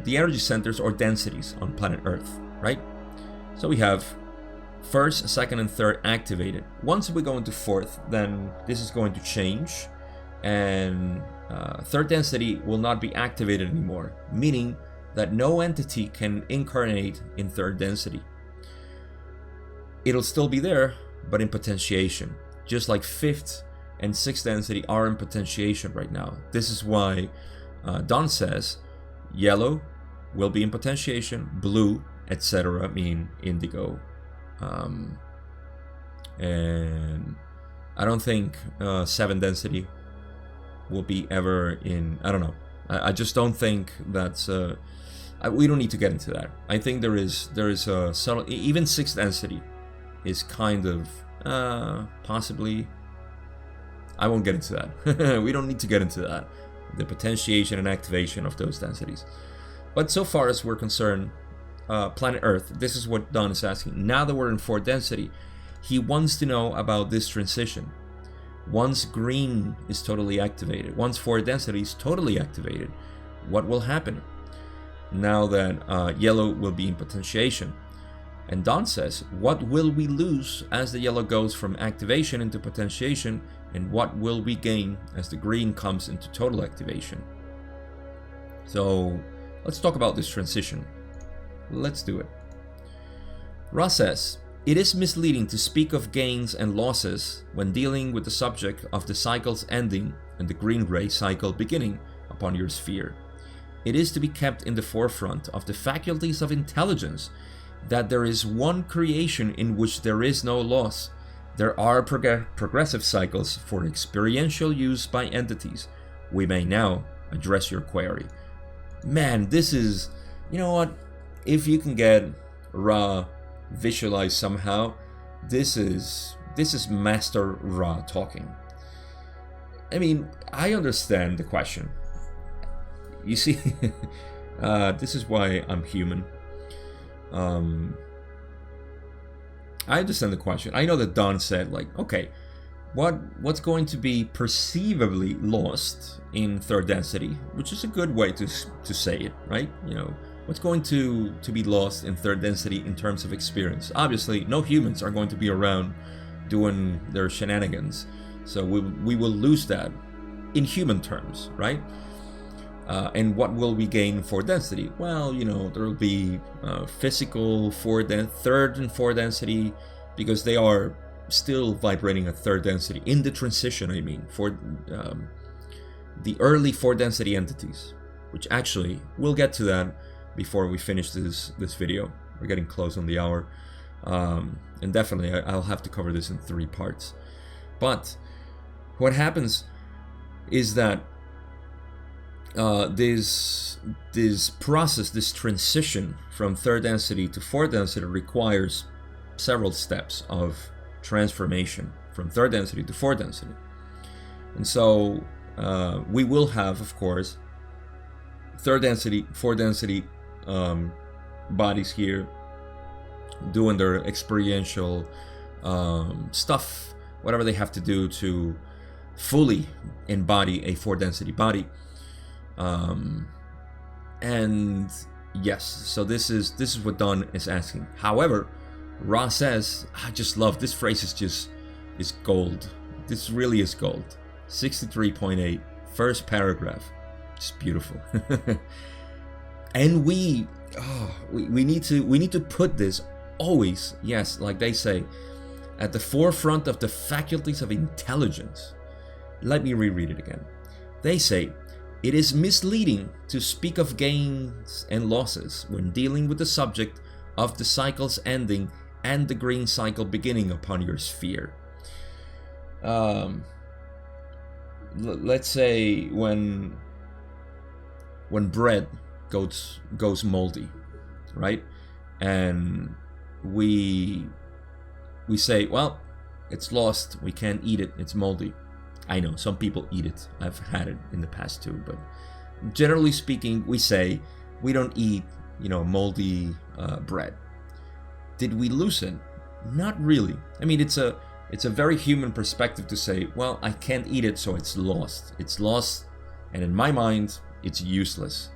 [SPEAKER 1] energy centers or densities on planet Earth, right? So we have first, second, and third activated. Once we go into fourth, then this is going to change, and third density will not be activated anymore, meaning that no entity can incarnate in third density. It'll still be there, but in potentiation, just like fifth and sixth density are in potentiation right now. This is why Don says yellow will be in potentiation, blue, etc. mean indigo. And I don't think 7 density will be ever in, I don't know. I just don't think that's, we don't need to get into that. I think there is a subtle, even 6th density is kind of, possibly, I won't get into that. We don't need to get into that. The potentiation and activation of those densities. But so far as we're concerned, planet Earth, this is what Don is asking. Now that we're in 4th density, he wants to know about this transition. Once green is totally activated, once 4th density is totally activated, what will happen? Now that yellow will be in potentiation. And Don says, what will we lose as the yellow goes from activation into potentiation, and what will we gain as the green comes into total activation? So let's talk about this transition. Let's do it. Ra says, it is misleading to speak of gains and losses when dealing with the subject of the cycle's ending and the green ray cycle beginning upon your sphere. It is to be kept in the forefront of the faculties of intelligence that there is one creation in which there is no loss. There are progressive cycles for experiential use by entities. We may now address your query. Man, this is, you know what? If you can get Ra visualized somehow, this is Master Ra talking. I mean, I understand the question. You see, this is why I'm human. I understand the question. I know that Don said, like, okay, what's going to be perceivably lost in 3rd density, which is a good way to say it, right? You know, what's going to be lost in 3rd density in terms of experience? Obviously, no humans are going to be around doing their shenanigans, so we will lose that in human terms, right? And what will we gain for density? Well, you know, there will be physical 3rd and 4th density, because they are still vibrating at 3rd density in the transition. I mean, for the early 4th density entities, which actually we'll get to that before we finish this video. We're getting close on the hour, and definitely I'll have to cover this in 3 parts. But what happens is that this process, this transition from 3rd density to 4th density requires several steps of transformation from 3rd density to 4th density. And so we will have, of course, 3rd density, 4th density bodies here doing their experiential stuff, whatever they have to do to fully embody a 4th density body. And yes, so this is what Don is asking. However, Ra says, I just love this phrase, is gold. This really is gold. 63.8, first paragraph. It's beautiful. And we need to put this always, yes, like they say, at the forefront of the faculties of intelligence. Let me reread it again. They say, it is misleading to speak of gains and losses when dealing with the subject of the cycle's ending and the green cycle beginning upon your sphere. Let's say when bread goes moldy, right? And we say, well, it's lost, we can't eat it, it's moldy. I know, some people eat it. I've had it in the past too, but generally speaking, we say we don't eat, moldy bread. Did we lose it? Not really. I mean, it's a very human perspective to say, well, I can't eat it, so it's lost. It's lost, and in my mind, it's useless.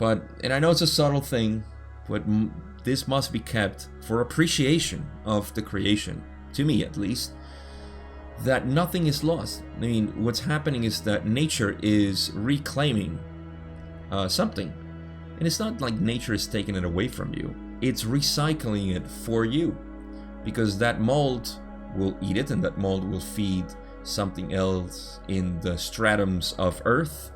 [SPEAKER 1] And I know it's a subtle thing, but this must be kept for appreciation of the creation, to me at least, that nothing is lost. I mean, what's happening is that nature is reclaiming something. And it's not like nature is taking it away from you. It's recycling it for you. Because that mold will eat it, and that mold will feed something else in the stratums of Earth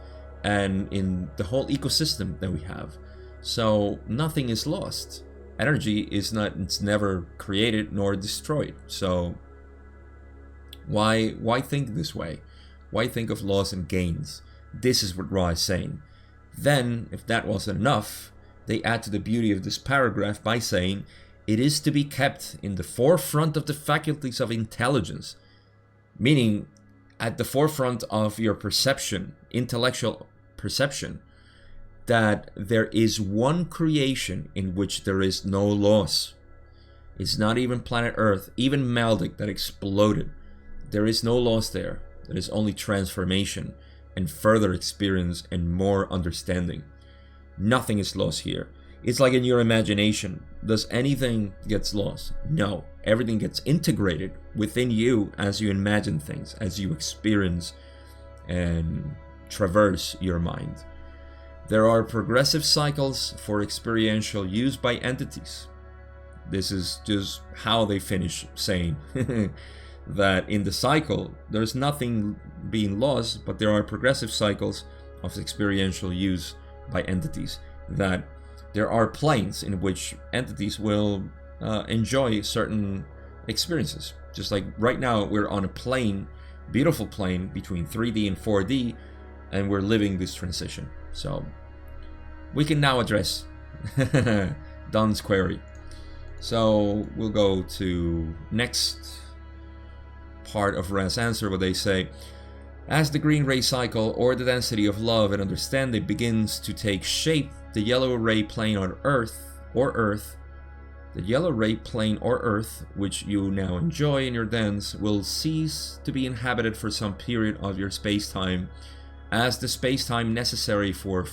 [SPEAKER 1] and in the whole ecosystem that we have. So nothing is lost. Energy is not, it's never created nor destroyed. So why think this way? Why think of loss and gains? This is what Ra is saying. Then, if that wasn't enough, they add to the beauty of this paragraph by saying, it is to be kept in the forefront of the faculties of intelligence, meaning at the forefront of your perception, intellectual perception, that there is one creation in which there is no loss. It's not even planet Earth, even Maldek that exploded. There is no loss there. There is only transformation and further experience and more understanding. Nothing is lost here. It's like in your imagination. Does anything gets lost? No. Everything gets integrated within you as you imagine things, as you experience and traverse your mind. There are progressive cycles for experiential use by entities. This is just how they finish saying that in the cycle, there's nothing being lost, but there are progressive cycles of experiential use by entities. That there are planes in which entities will enjoy certain experiences. Just like right now, we're on a plane, beautiful plane between 3D and 4D, and we're living this transition. So we can now address Don's query. So we'll go to next part of Ra's answer, where they say, as the green ray cycle, or the density of love and understanding, begins to take shape, the yellow ray plane on Earth, the yellow ray plane or Earth, which you now enjoy in your dens, will cease to be inhabited for some period of your space-time, as the space-time necessary for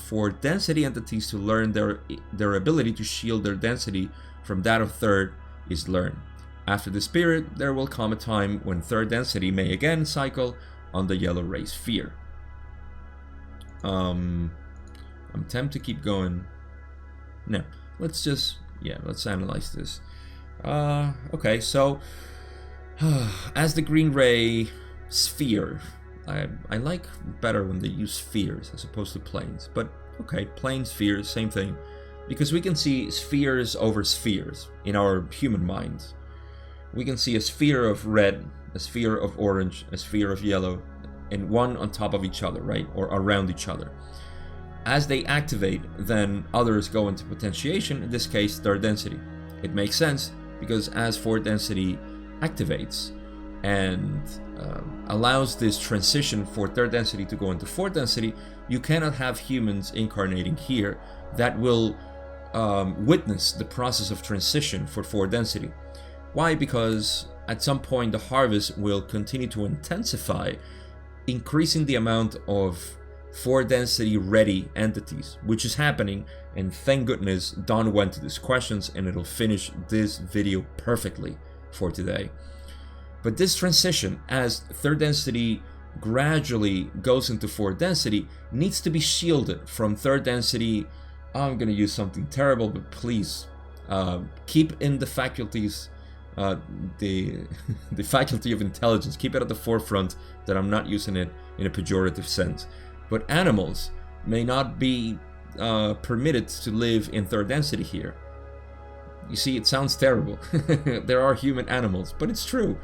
[SPEAKER 1] density entities to learn their ability to shield their density from that of third is learned. After this period, there will come a time when third density may again cycle on the yellow ray sphere. I'm tempted to keep going. No, let's analyze this. Okay, so as the green ray sphere, I like better when they use spheres as opposed to planes, but okay, plane, spheres, same thing, because we can see spheres over spheres in our human minds. We can see a sphere of red, a sphere of orange, a sphere of yellow, and one on top of each other, right? Or around each other. As they activate, then others go into potentiation, in this case, third density. It makes sense, because as fourth density activates and allows this transition for third density to go into fourth density, you cannot have humans incarnating here that will witness the process of transition for fourth density. Why? Because at some point the harvest will continue to intensify, increasing the amount of 4 density ready entities, which is happening, and thank goodness Don went to these questions and it'll finish this video perfectly for today. But this transition, as third density gradually goes into 4 density, needs to be shielded from third density. I'm gonna use something terrible, but please keep in the faculties, the faculty of intelligence, keep it at the forefront that I'm not using it in a pejorative sense. But animals may not be permitted to live in third density here. You see, it sounds terrible. There are human animals, but it's true.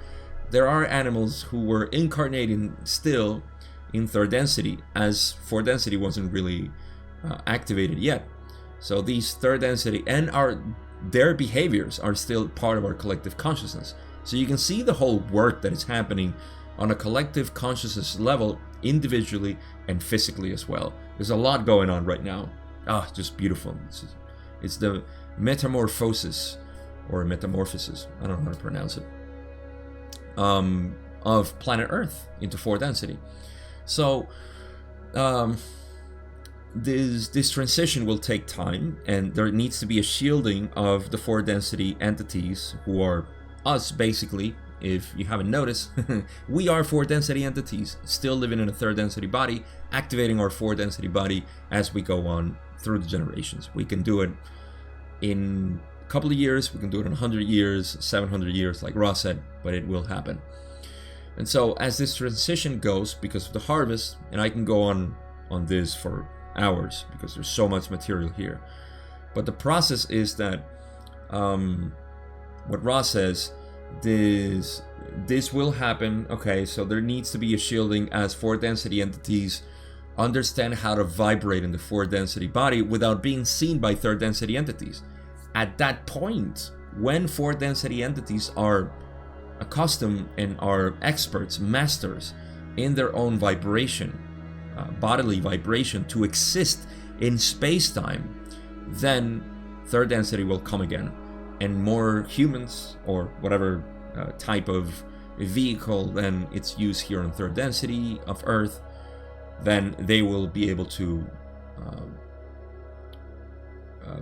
[SPEAKER 1] There are animals who were incarnating still in third density, as fourth density wasn't really activated yet. So these third density and their behaviors are still part of our collective consciousness. So you can see the whole work that is happening on a collective consciousness level, individually and physically as well. There's a lot going on right now. Just beautiful. It's the metamorphosis, or metamorphosis, I don't know how to pronounce it, of planet Earth into 4 density. So this transition will take time, and there needs to be a shielding of the 4 density entities, who are us basically. If you haven't noticed, we are 4 density entities still living in a 3rd density body, activating our 4 density body as we go on through the generations. We can do it in a couple of years, we can do it in 100 years, 700 years, like Ross said, but it will happen. And so as this transition goes, because of the harvest, and I can go on this for hours because there's so much material here, but the process is that what Ross says, this will happen. Okay, so there needs to be a shielding as 4 density entities understand how to vibrate in the 4 density body without being seen by 3rd density entities. At that point, when 4 density entities are accustomed and are experts, masters in their own vibration, bodily vibration, to exist in space-time, then 3rd density will come again, and more humans, or whatever type of vehicle then it's used here on 3rd density of Earth, then they will be able to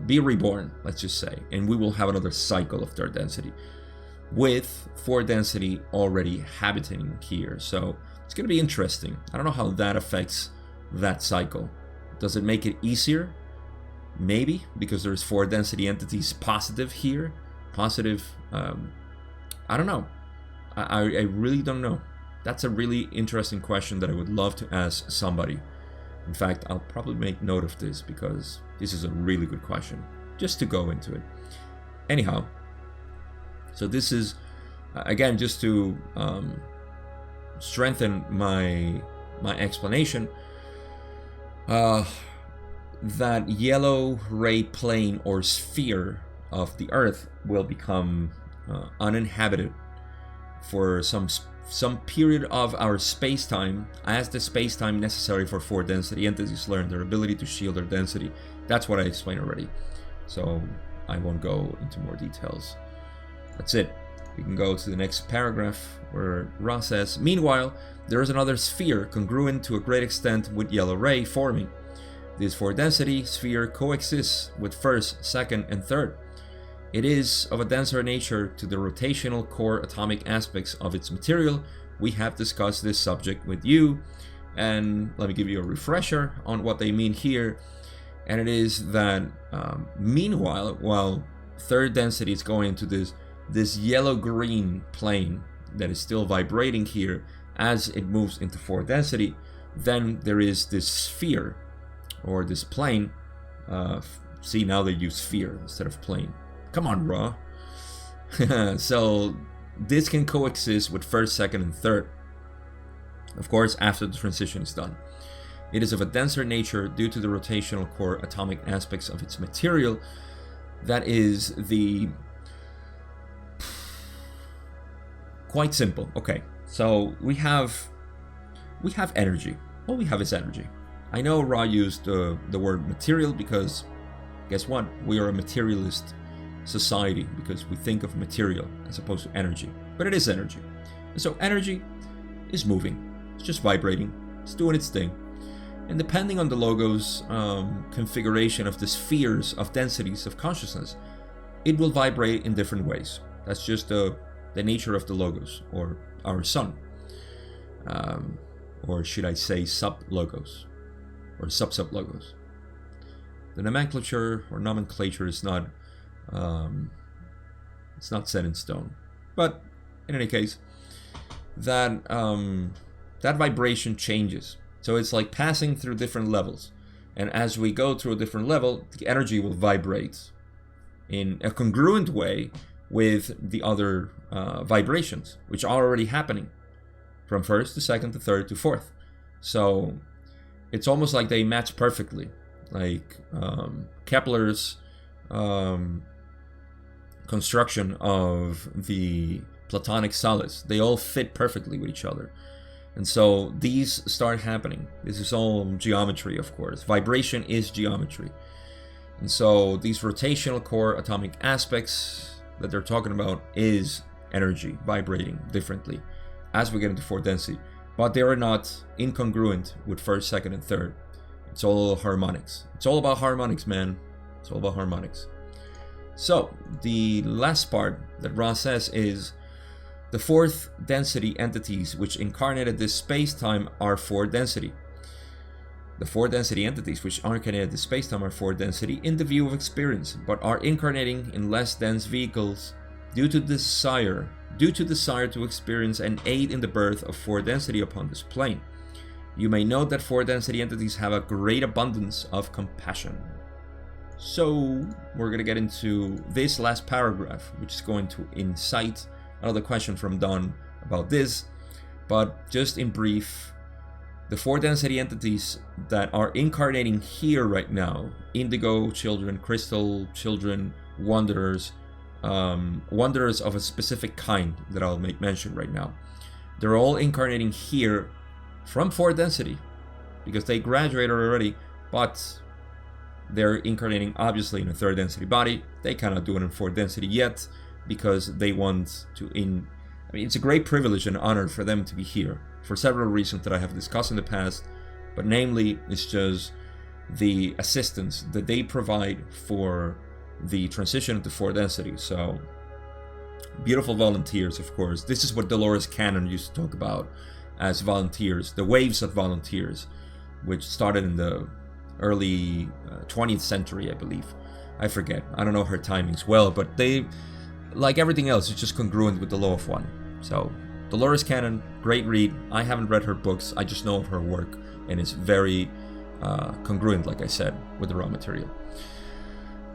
[SPEAKER 1] be reborn, let's just say, and we will have another cycle of 3rd density with 4 density already habiting here. So it's going to be interesting. I don't know how that affects that cycle. Does it make it easier? Maybe, because there's 4 density entities positive here. Positive, I don't know. I really don't know. That's a really interesting question that I would love to ask somebody. In fact, I'll probably make note of this because this is a really good question, just to go into it. Anyhow, so this is, again, just to strengthen my explanation, that yellow ray plane or sphere of the Earth will become uninhabited for some period of our space-time, as the space-time necessary for 4 density entities learn their ability to shield their density. That's what I explained already, so I won't go into more details. That's it. We can go to the next paragraph where Ross says, meanwhile, there is another sphere congruent to a great extent with yellow ray forming. This 4 density sphere coexists with 1st, 2nd, and 3rd. It is of a denser nature to the rotational core atomic aspects of its material. We have discussed this subject with you, and let me give you a refresher on what they mean here. And it is that meanwhile, while 3rd density is going into this yellow-green plane that is still vibrating here as it moves into 4 density, then there is this sphere, or this plane. See, now they use sphere instead of plane. Come on, Raw. So this can coexist with 1st, 2nd, and 3rd. Of course, after the transition is done. It is of a denser nature due to the rotational core atomic aspects of its material. That is the... Quite simple. Okay, so we have energy. All we have is energy. I know Ra used the word material because, guess what? We are a materialist society because we think of material as opposed to energy. But it is energy. And so energy is moving. It's just vibrating. It's doing its thing. And depending on the logo's configuration of the spheres of densities of consciousness, it will vibrate in different ways. That's just the nature of the logos, or our sun. Or should I say sub-logos, or sub-logos. The nomenclature is not it's not set in stone. But in any case, that vibration changes. So it's like passing through different levels. And as we go through a different level, the energy will vibrate in a congruent way with the other vibrations, which are already happening from 1st to 2nd to 3rd to 4th. So it's almost like they match perfectly. Like Kepler's construction of the platonic solids. They all fit perfectly with each other. And so these start happening. This is all geometry, of course. Vibration is geometry. And so these rotational core atomic aspects that they're talking about is energy vibrating differently as we get into fourth density. But they are not incongruent with first, second, and third. It's all harmonics. It's all about harmonics, man. It's all about harmonics. So the last part that Ross says is the fourth density entities which incarnated this space-time are fourth density. The four density entities which incarnated this space-time are fourth density in the view of experience, but are incarnating in less dense vehicles due to desire to experience and aid in the birth of fourth density upon this plane. You may note that fourth density entities have a great abundance of compassion. So we're going to get into this last paragraph, which is going to incite another question from Don about this. But just in brief, the four density entities that are incarnating here right now, indigo children, crystal children, wanderers, wanderers of a specific kind that I'll make mention right now, they're all incarnating here from fourth density because they graduated already, but they're incarnating obviously in a third density body. They cannot do it in fourth density yet because they want to I mean, it's a great privilege and honor for them to be here for several reasons that I have discussed in the past, but namely it's just the assistance that they provide for the transition to fourth density. So beautiful volunteers, of course. This is what Dolores Cannon used to talk about as volunteers, the waves of volunteers, which started in the early 20th century, I believe. I forget. I don't know her timings well, but they, like everything else, it's just congruent with the law of one. So Dolores Cannon, great read. I haven't read her books. I just know of her work, and it's very congruent, like I said, with the raw material.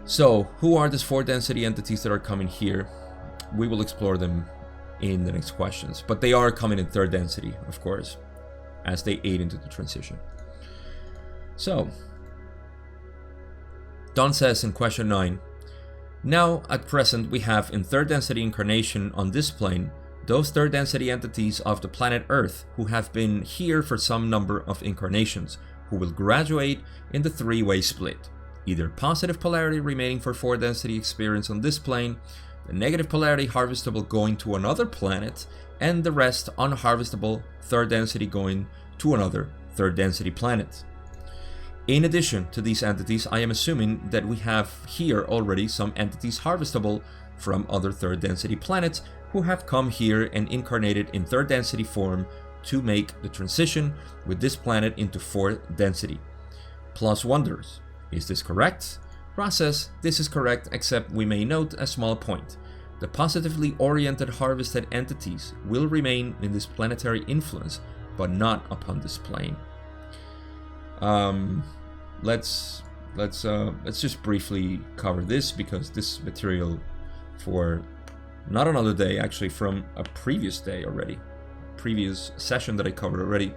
[SPEAKER 1] So who are these four density entities that are coming here? We will explore them in the next questions, but they are coming in third density, of course, as they aid into the transition. So Don says in question 9, now at present we have in third density incarnation on this plane those third density entities of the planet Earth who have been here for some number of incarnations, who will graduate in the three-way split, either positive polarity remaining for fourth density experience on this plane, the negative polarity harvestable going to another planet, and the rest unharvestable third density going to another third density planet. In addition to these entities, I am assuming that we have here already some entities harvestable from other third density planets who have come here and incarnated in third density form to make the transition with this planet into fourth density. Plus wonders, is this correct? Ross says this is correct, except we may note a small point. The positively oriented harvested entities will remain in this planetary influence, but not upon this plane. Let's just briefly cover this, because this material for not another day, actually from a previous day already, previous session that I covered already,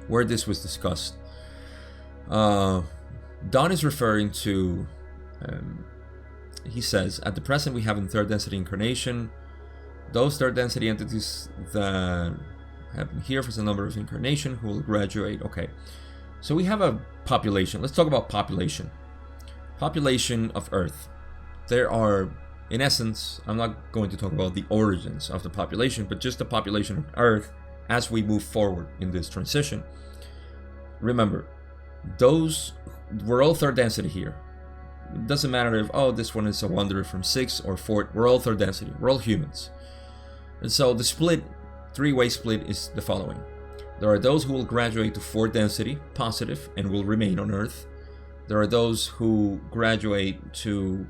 [SPEAKER 1] where this was discussed. Don is referring to, he says, at the present we have in third density incarnation, those third density entities that have been here for some number of incarnation who will graduate. Okay, so we have a population. Let's talk about population. Population of Earth. There are, in essence, I'm not going to talk about the origins of the population, but just the population of Earth as we move forward in this transition. Remember, we're all third density here. It doesn't matter if, oh, this one is a wanderer from 6 or 4. We're all third density. We're all humans. And so the split, three-way split, is the following. There are those who will graduate to fourth density, positive, and will remain on Earth. There are those who graduate to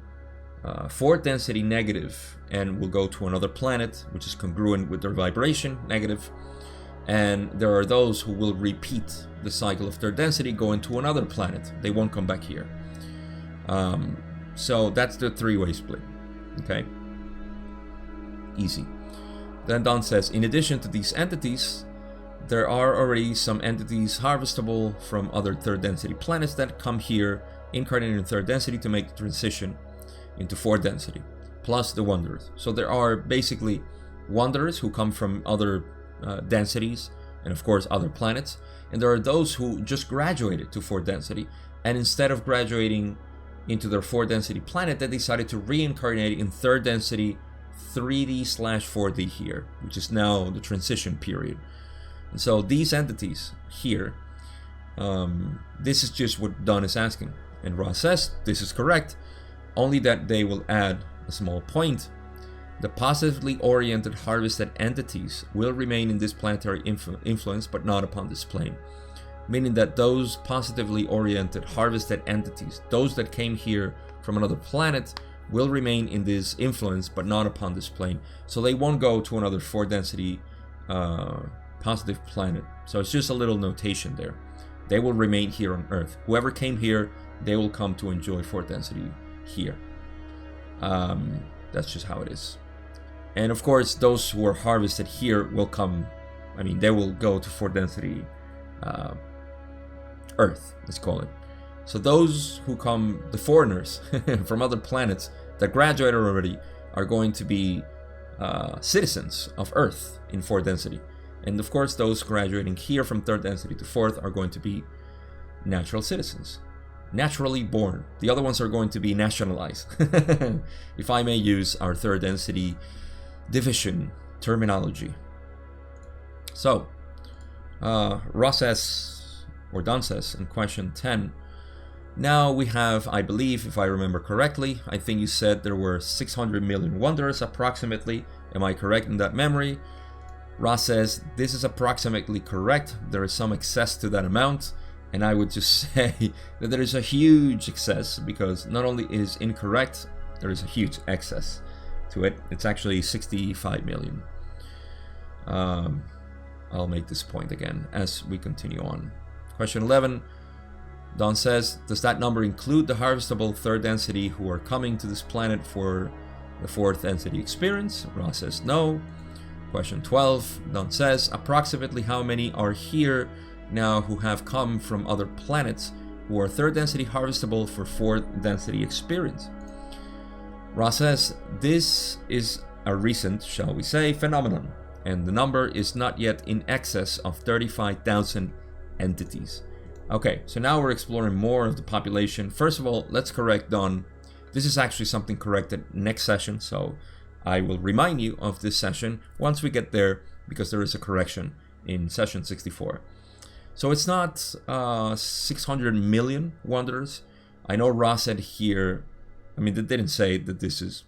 [SPEAKER 1] fourth density, negative, and will go to another planet, which is congruent with their vibration, negative. And there are those who will repeat the cycle of third density, going to another planet. They won't come back here. So that's the three-way split. Okay? Easy. Then Don says, in addition to these entities, there are already some entities harvestable from other third density planets that come here, incarnated in third density to make the transition into fourth density. plus the wanderers. So there are basically wanderers who come from other densities and of course other planets, and there are those who just graduated to 4th density, and instead of graduating into their 4th density planet, they decided to reincarnate in 3rd density 3D/4D here, which is now the transition period. And so these entities here, this is just what Don is asking, and Ra says this is correct, only that they will add a small point. The positively oriented harvested entities will remain in this planetary influence, but not upon this plane. Meaning that those positively oriented harvested entities, those that came here from another planet, will remain in this influence, but not upon this plane. So they won't go to another 4th density positive planet. So it's just a little notation there. They will remain here on Earth. Whoever came here, they will come to enjoy 4th density here. That's just how it is. And of course, those who are harvested here will come, they will go to 4th density Earth, let's call it. So those who come, the foreigners from other planets that graduated already, are going to be citizens of Earth in 4th density. And of course, those graduating here from 3rd density to 4th are going to be natural citizens, naturally born. The other ones are going to be nationalized, if I may use our 3rd density division terminology. So, Ross says, or Don says in question 10, now we have, I believe, if I remember correctly, I think you said there were 600 million wanderers approximately. Am I correct in that memory? Ross says, this is approximately correct. There is some excess to that amount. And I would just say that there is a huge excess, because not only is incorrect, there is a huge excess to it. It's actually 65 million. I'll make this point again as we continue on. Question 11, Don says, does that number include the harvestable 3rd density who are coming to this planet for the 4th density experience? Ross says no. Question 12, Don says, approximately how many are here now who have come from other planets who are 3rd density harvestable for 4th density experience? Ross says, this is a recent, shall we say, phenomenon, and the number is not yet in excess of 35,000 entities. Okay, so now we're exploring more of the population. First of all, let's correct Don. This is actually something corrected next session, so I will remind you of this session once we get there, because there is a correction in session 64. So it's not 600 million wanderers. I know Ross said here, they didn't say that this is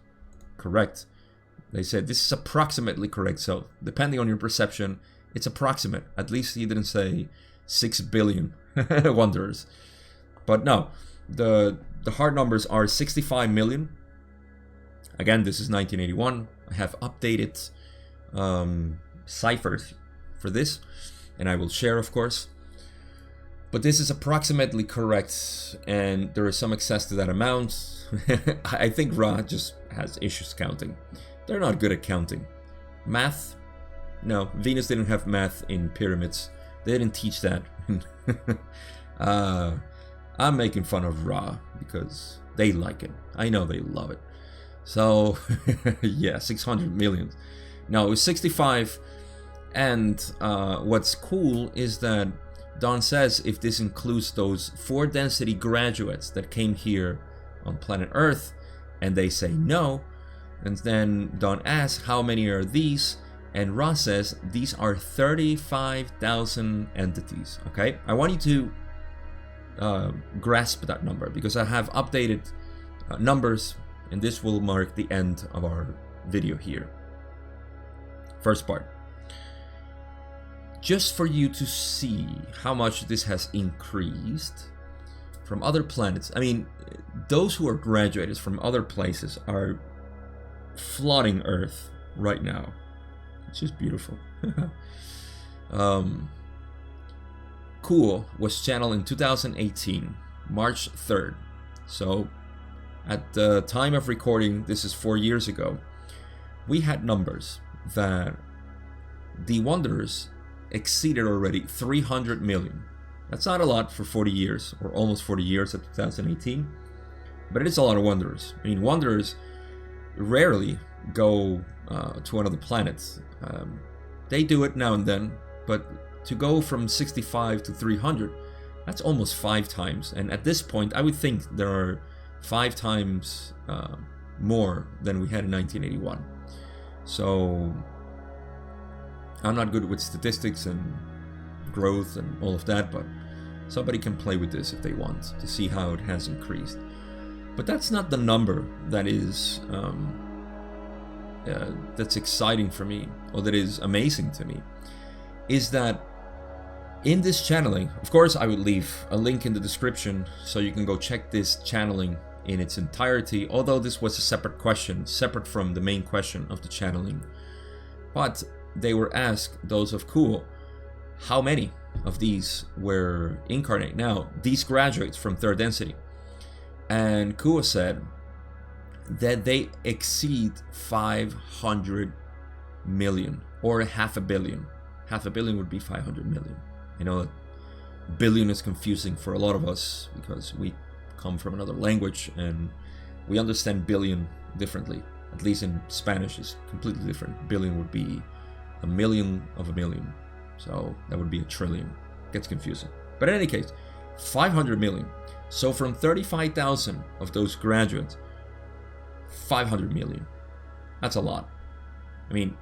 [SPEAKER 1] correct. They said this is approximately correct. So depending on your perception, it's approximate. At least he didn't say 6 billion wanderers. But no, the hard numbers are 65 million. Again, this is 1981. I have updated ciphers for this, and I will share, of course. But this is approximately correct, and there is some excess to that amount. I think Ra just has issues counting. They're not good at counting. Math? No, Venus didn't have math in pyramids. They didn't teach that. I'm making fun of Ra because they like it. I know they love it. So, yeah, 600 million. No, it was 65. And what's cool is that Don says if this includes those 4 density graduates that came here on planet Earth, and they say no, and then Don asks how many are these, and Ross says these are 35,000 entities. Okay, I want you to grasp that number, because I have updated numbers, and this will mark the end of our video here. First part. Just for you to see how much this has increased from other planets. Those who are graduated from other places are flooding Earth right now. It's just beautiful. Cool was channeled in 2018, March 3rd. So at the time of recording, this is 4 years ago, we had numbers that the Wanderers exceeded already 300 million. That's not a lot for 40 years, or almost 40 years at 2018, but it is a lot of Wanderers. Wanderers rarely go to another planet. They do it now and then, but to go from 65 to 300, that's almost 5 times. And at this point, I would think there are 5 times more than we had in 1981. So I'm not good with statistics and growth and all of that, but somebody can play with this if they want to see how it has increased. But that's not the number that is that's exciting for me, or that is amazing to me. Is that in this channeling, of course, I would leave a link in the description so you can go check this channeling in its entirety, although this was a separate question, separate from the main question of the channeling. But they were asked, those of Kuo, how many of these were incarnate. Now, these graduates from third density. And Kuo said that they exceed 500 million, or half a billion. Half a billion would be 500 million. I know that billion is confusing for a lot of us because we come from another language and we understand billion differently. At least in Spanish is completely different. Billion would be a million of a million. So that would be a trillion. Gets confusing. But in any case, 500 million. So from 35,000 of those graduates, 500 million. That's a lot. I mean,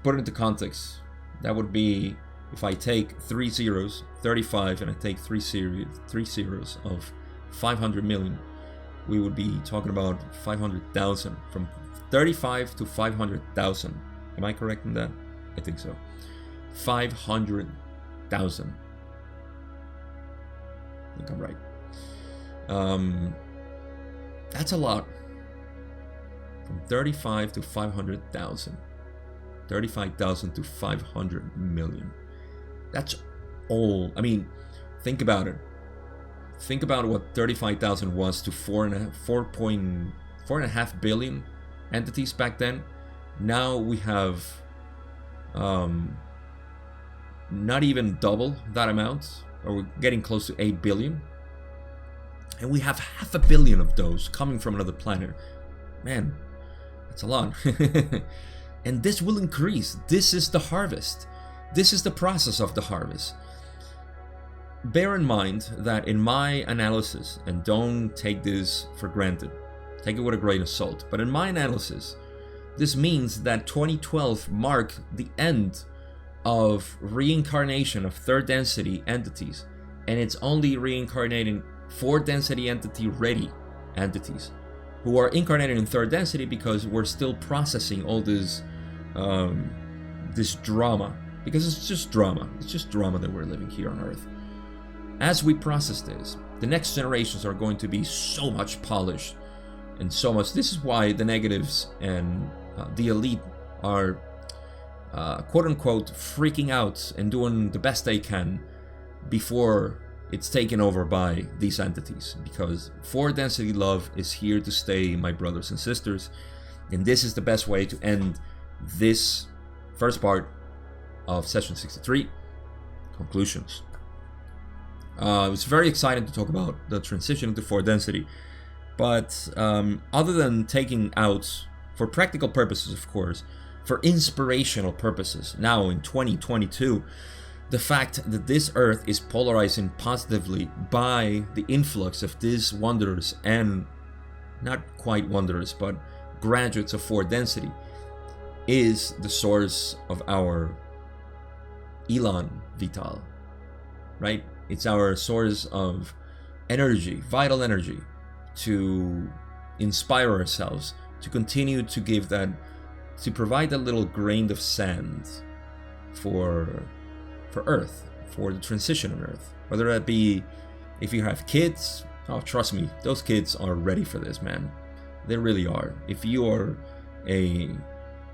[SPEAKER 1] put it into context. That would be, if I take 3 zeros, 35, and I take 3 zeros of 500 million, we would be talking about 500,000. From 35 to 500,000. Am I correct in that? I think so. 500,000. I think I'm right. That's a lot. From 35 to 500,000. 35,000 to 500 million. That's all. I mean, think about it. Think about what 35,000 was to 4.5 billion entities back then. Now we have not even double that amount, or we're getting close to 8 billion. And we have 500 million of those coming from another planet. Man, that's a lot. And this will increase. This is the harvest. This is the process of the harvest. Bear in mind that in my analysis, and don't take this for granted, take it with a grain of salt, but in my analysis, this means that 2012 marked the end of reincarnation of third density entities, and it's only reincarnating 4th density entity ready entities who are incarnated in third density, because we're still processing all this this drama, because it's just drama that we're living here on Earth. As we process this, the next generations are going to be so much polished and so much. This is why the negatives and the elite are quote unquote freaking out and doing the best they can before it's taken over by these entities, because 4th density love is here to stay, my brothers and sisters. And this is the best way to end this first part of session 63, conclusions. It was very exciting to talk about the transition into 4th density, but other than taking out, for practical purposes of course, for inspirational purposes, now in 2022, the fact that this Earth is polarizing positively by the influx of these wanderers, and not quite wanderers, but graduates of 4th density, is the source of our Elan Vital, right? It's our source of energy, vital energy, to inspire ourselves, to continue to give that, to provide that little grain of sand for Earth, for the transition on Earth. Whether that be, if you have kids, oh, trust me, those kids are ready for this, man. They really are. If you are a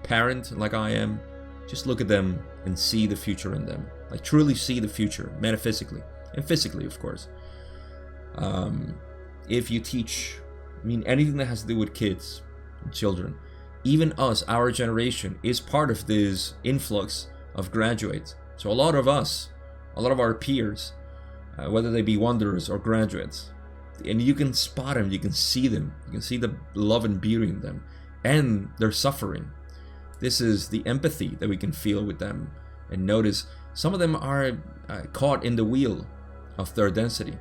[SPEAKER 1] parent like I am, just look at them and see the future in them. Like, truly see the future, metaphysically and physically, of course. If you teach, I mean, anything that has to do with kids and children, even us, our generation, is part of this influx of graduates. So a lot of us, a lot of our peers, whether they be wanderers or graduates, and you can spot them, you can see them, you can see the love and beauty in them. and their suffering. This is the empathy that we can feel with them. And notice some of them are caught in the wheel of third density.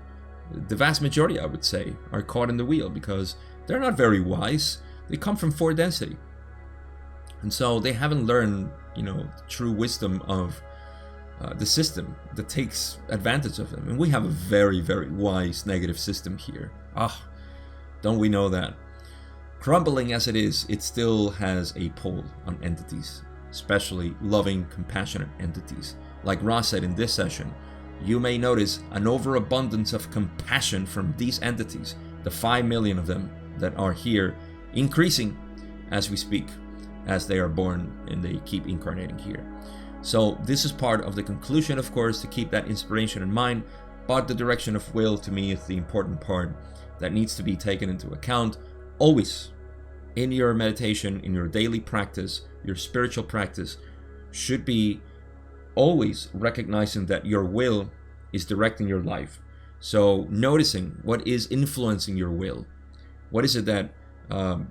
[SPEAKER 1] The vast majority, I would say, are caught in the wheel because they're not very wise. They come from fourth density. And so they haven't learned, true wisdom of the system that takes advantage of them. And we have a very, very wise negative system here. Don't we know that? Crumbling as it is, it still has a pull on entities, especially loving, compassionate entities. Like Ross said in this session, you may notice an overabundance of compassion from these entities, the 5 million of them that are here, increasing as we speak, as they are born and they keep incarnating here. So this is part of the conclusion, of course, to keep that inspiration in mind, but the direction of will to me is the important part that needs to be taken into account always in your meditation, in your daily practice. Your spiritual practice should be always recognizing that your will is directing your life. So noticing what is influencing your will. What is it that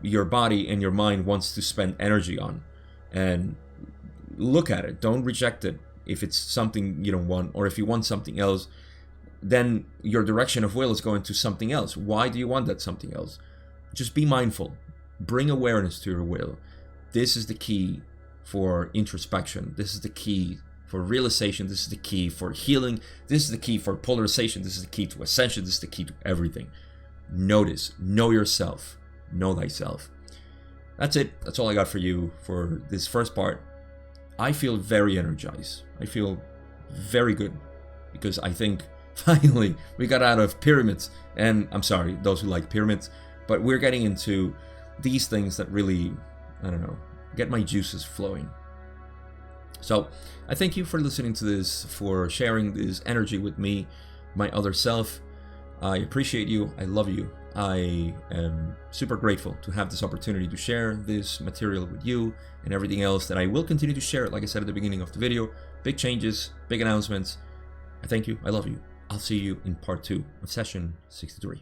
[SPEAKER 1] your body and your mind wants to spend energy on? And look at it. Don't reject it. If it's something you don't want, or if you want something else, then your direction of will is going to something else. Why do you want that something else? Just be mindful. Bring awareness to your will. This is the key for introspection. This is the key for realization. This is the key for healing. This is the key for polarization. This is the key to ascension. This is the key to everything. Notice, know yourself, know thyself. That's it. That's all I got for you for this first part. I feel very energized. I feel very good because I think finally we got out of pyramids. And I'm sorry, those who like pyramids, but we're getting into these things that really, get my juices flowing. So I thank you for listening to this, for sharing this energy with me, my other self. I appreciate you. I love you. I am super grateful to have this opportunity to share this material with you and everything else that I will continue to share. Like I said at the beginning of the video, big changes, big announcements. I thank you. I love you. I'll see you in part 2 of session 63.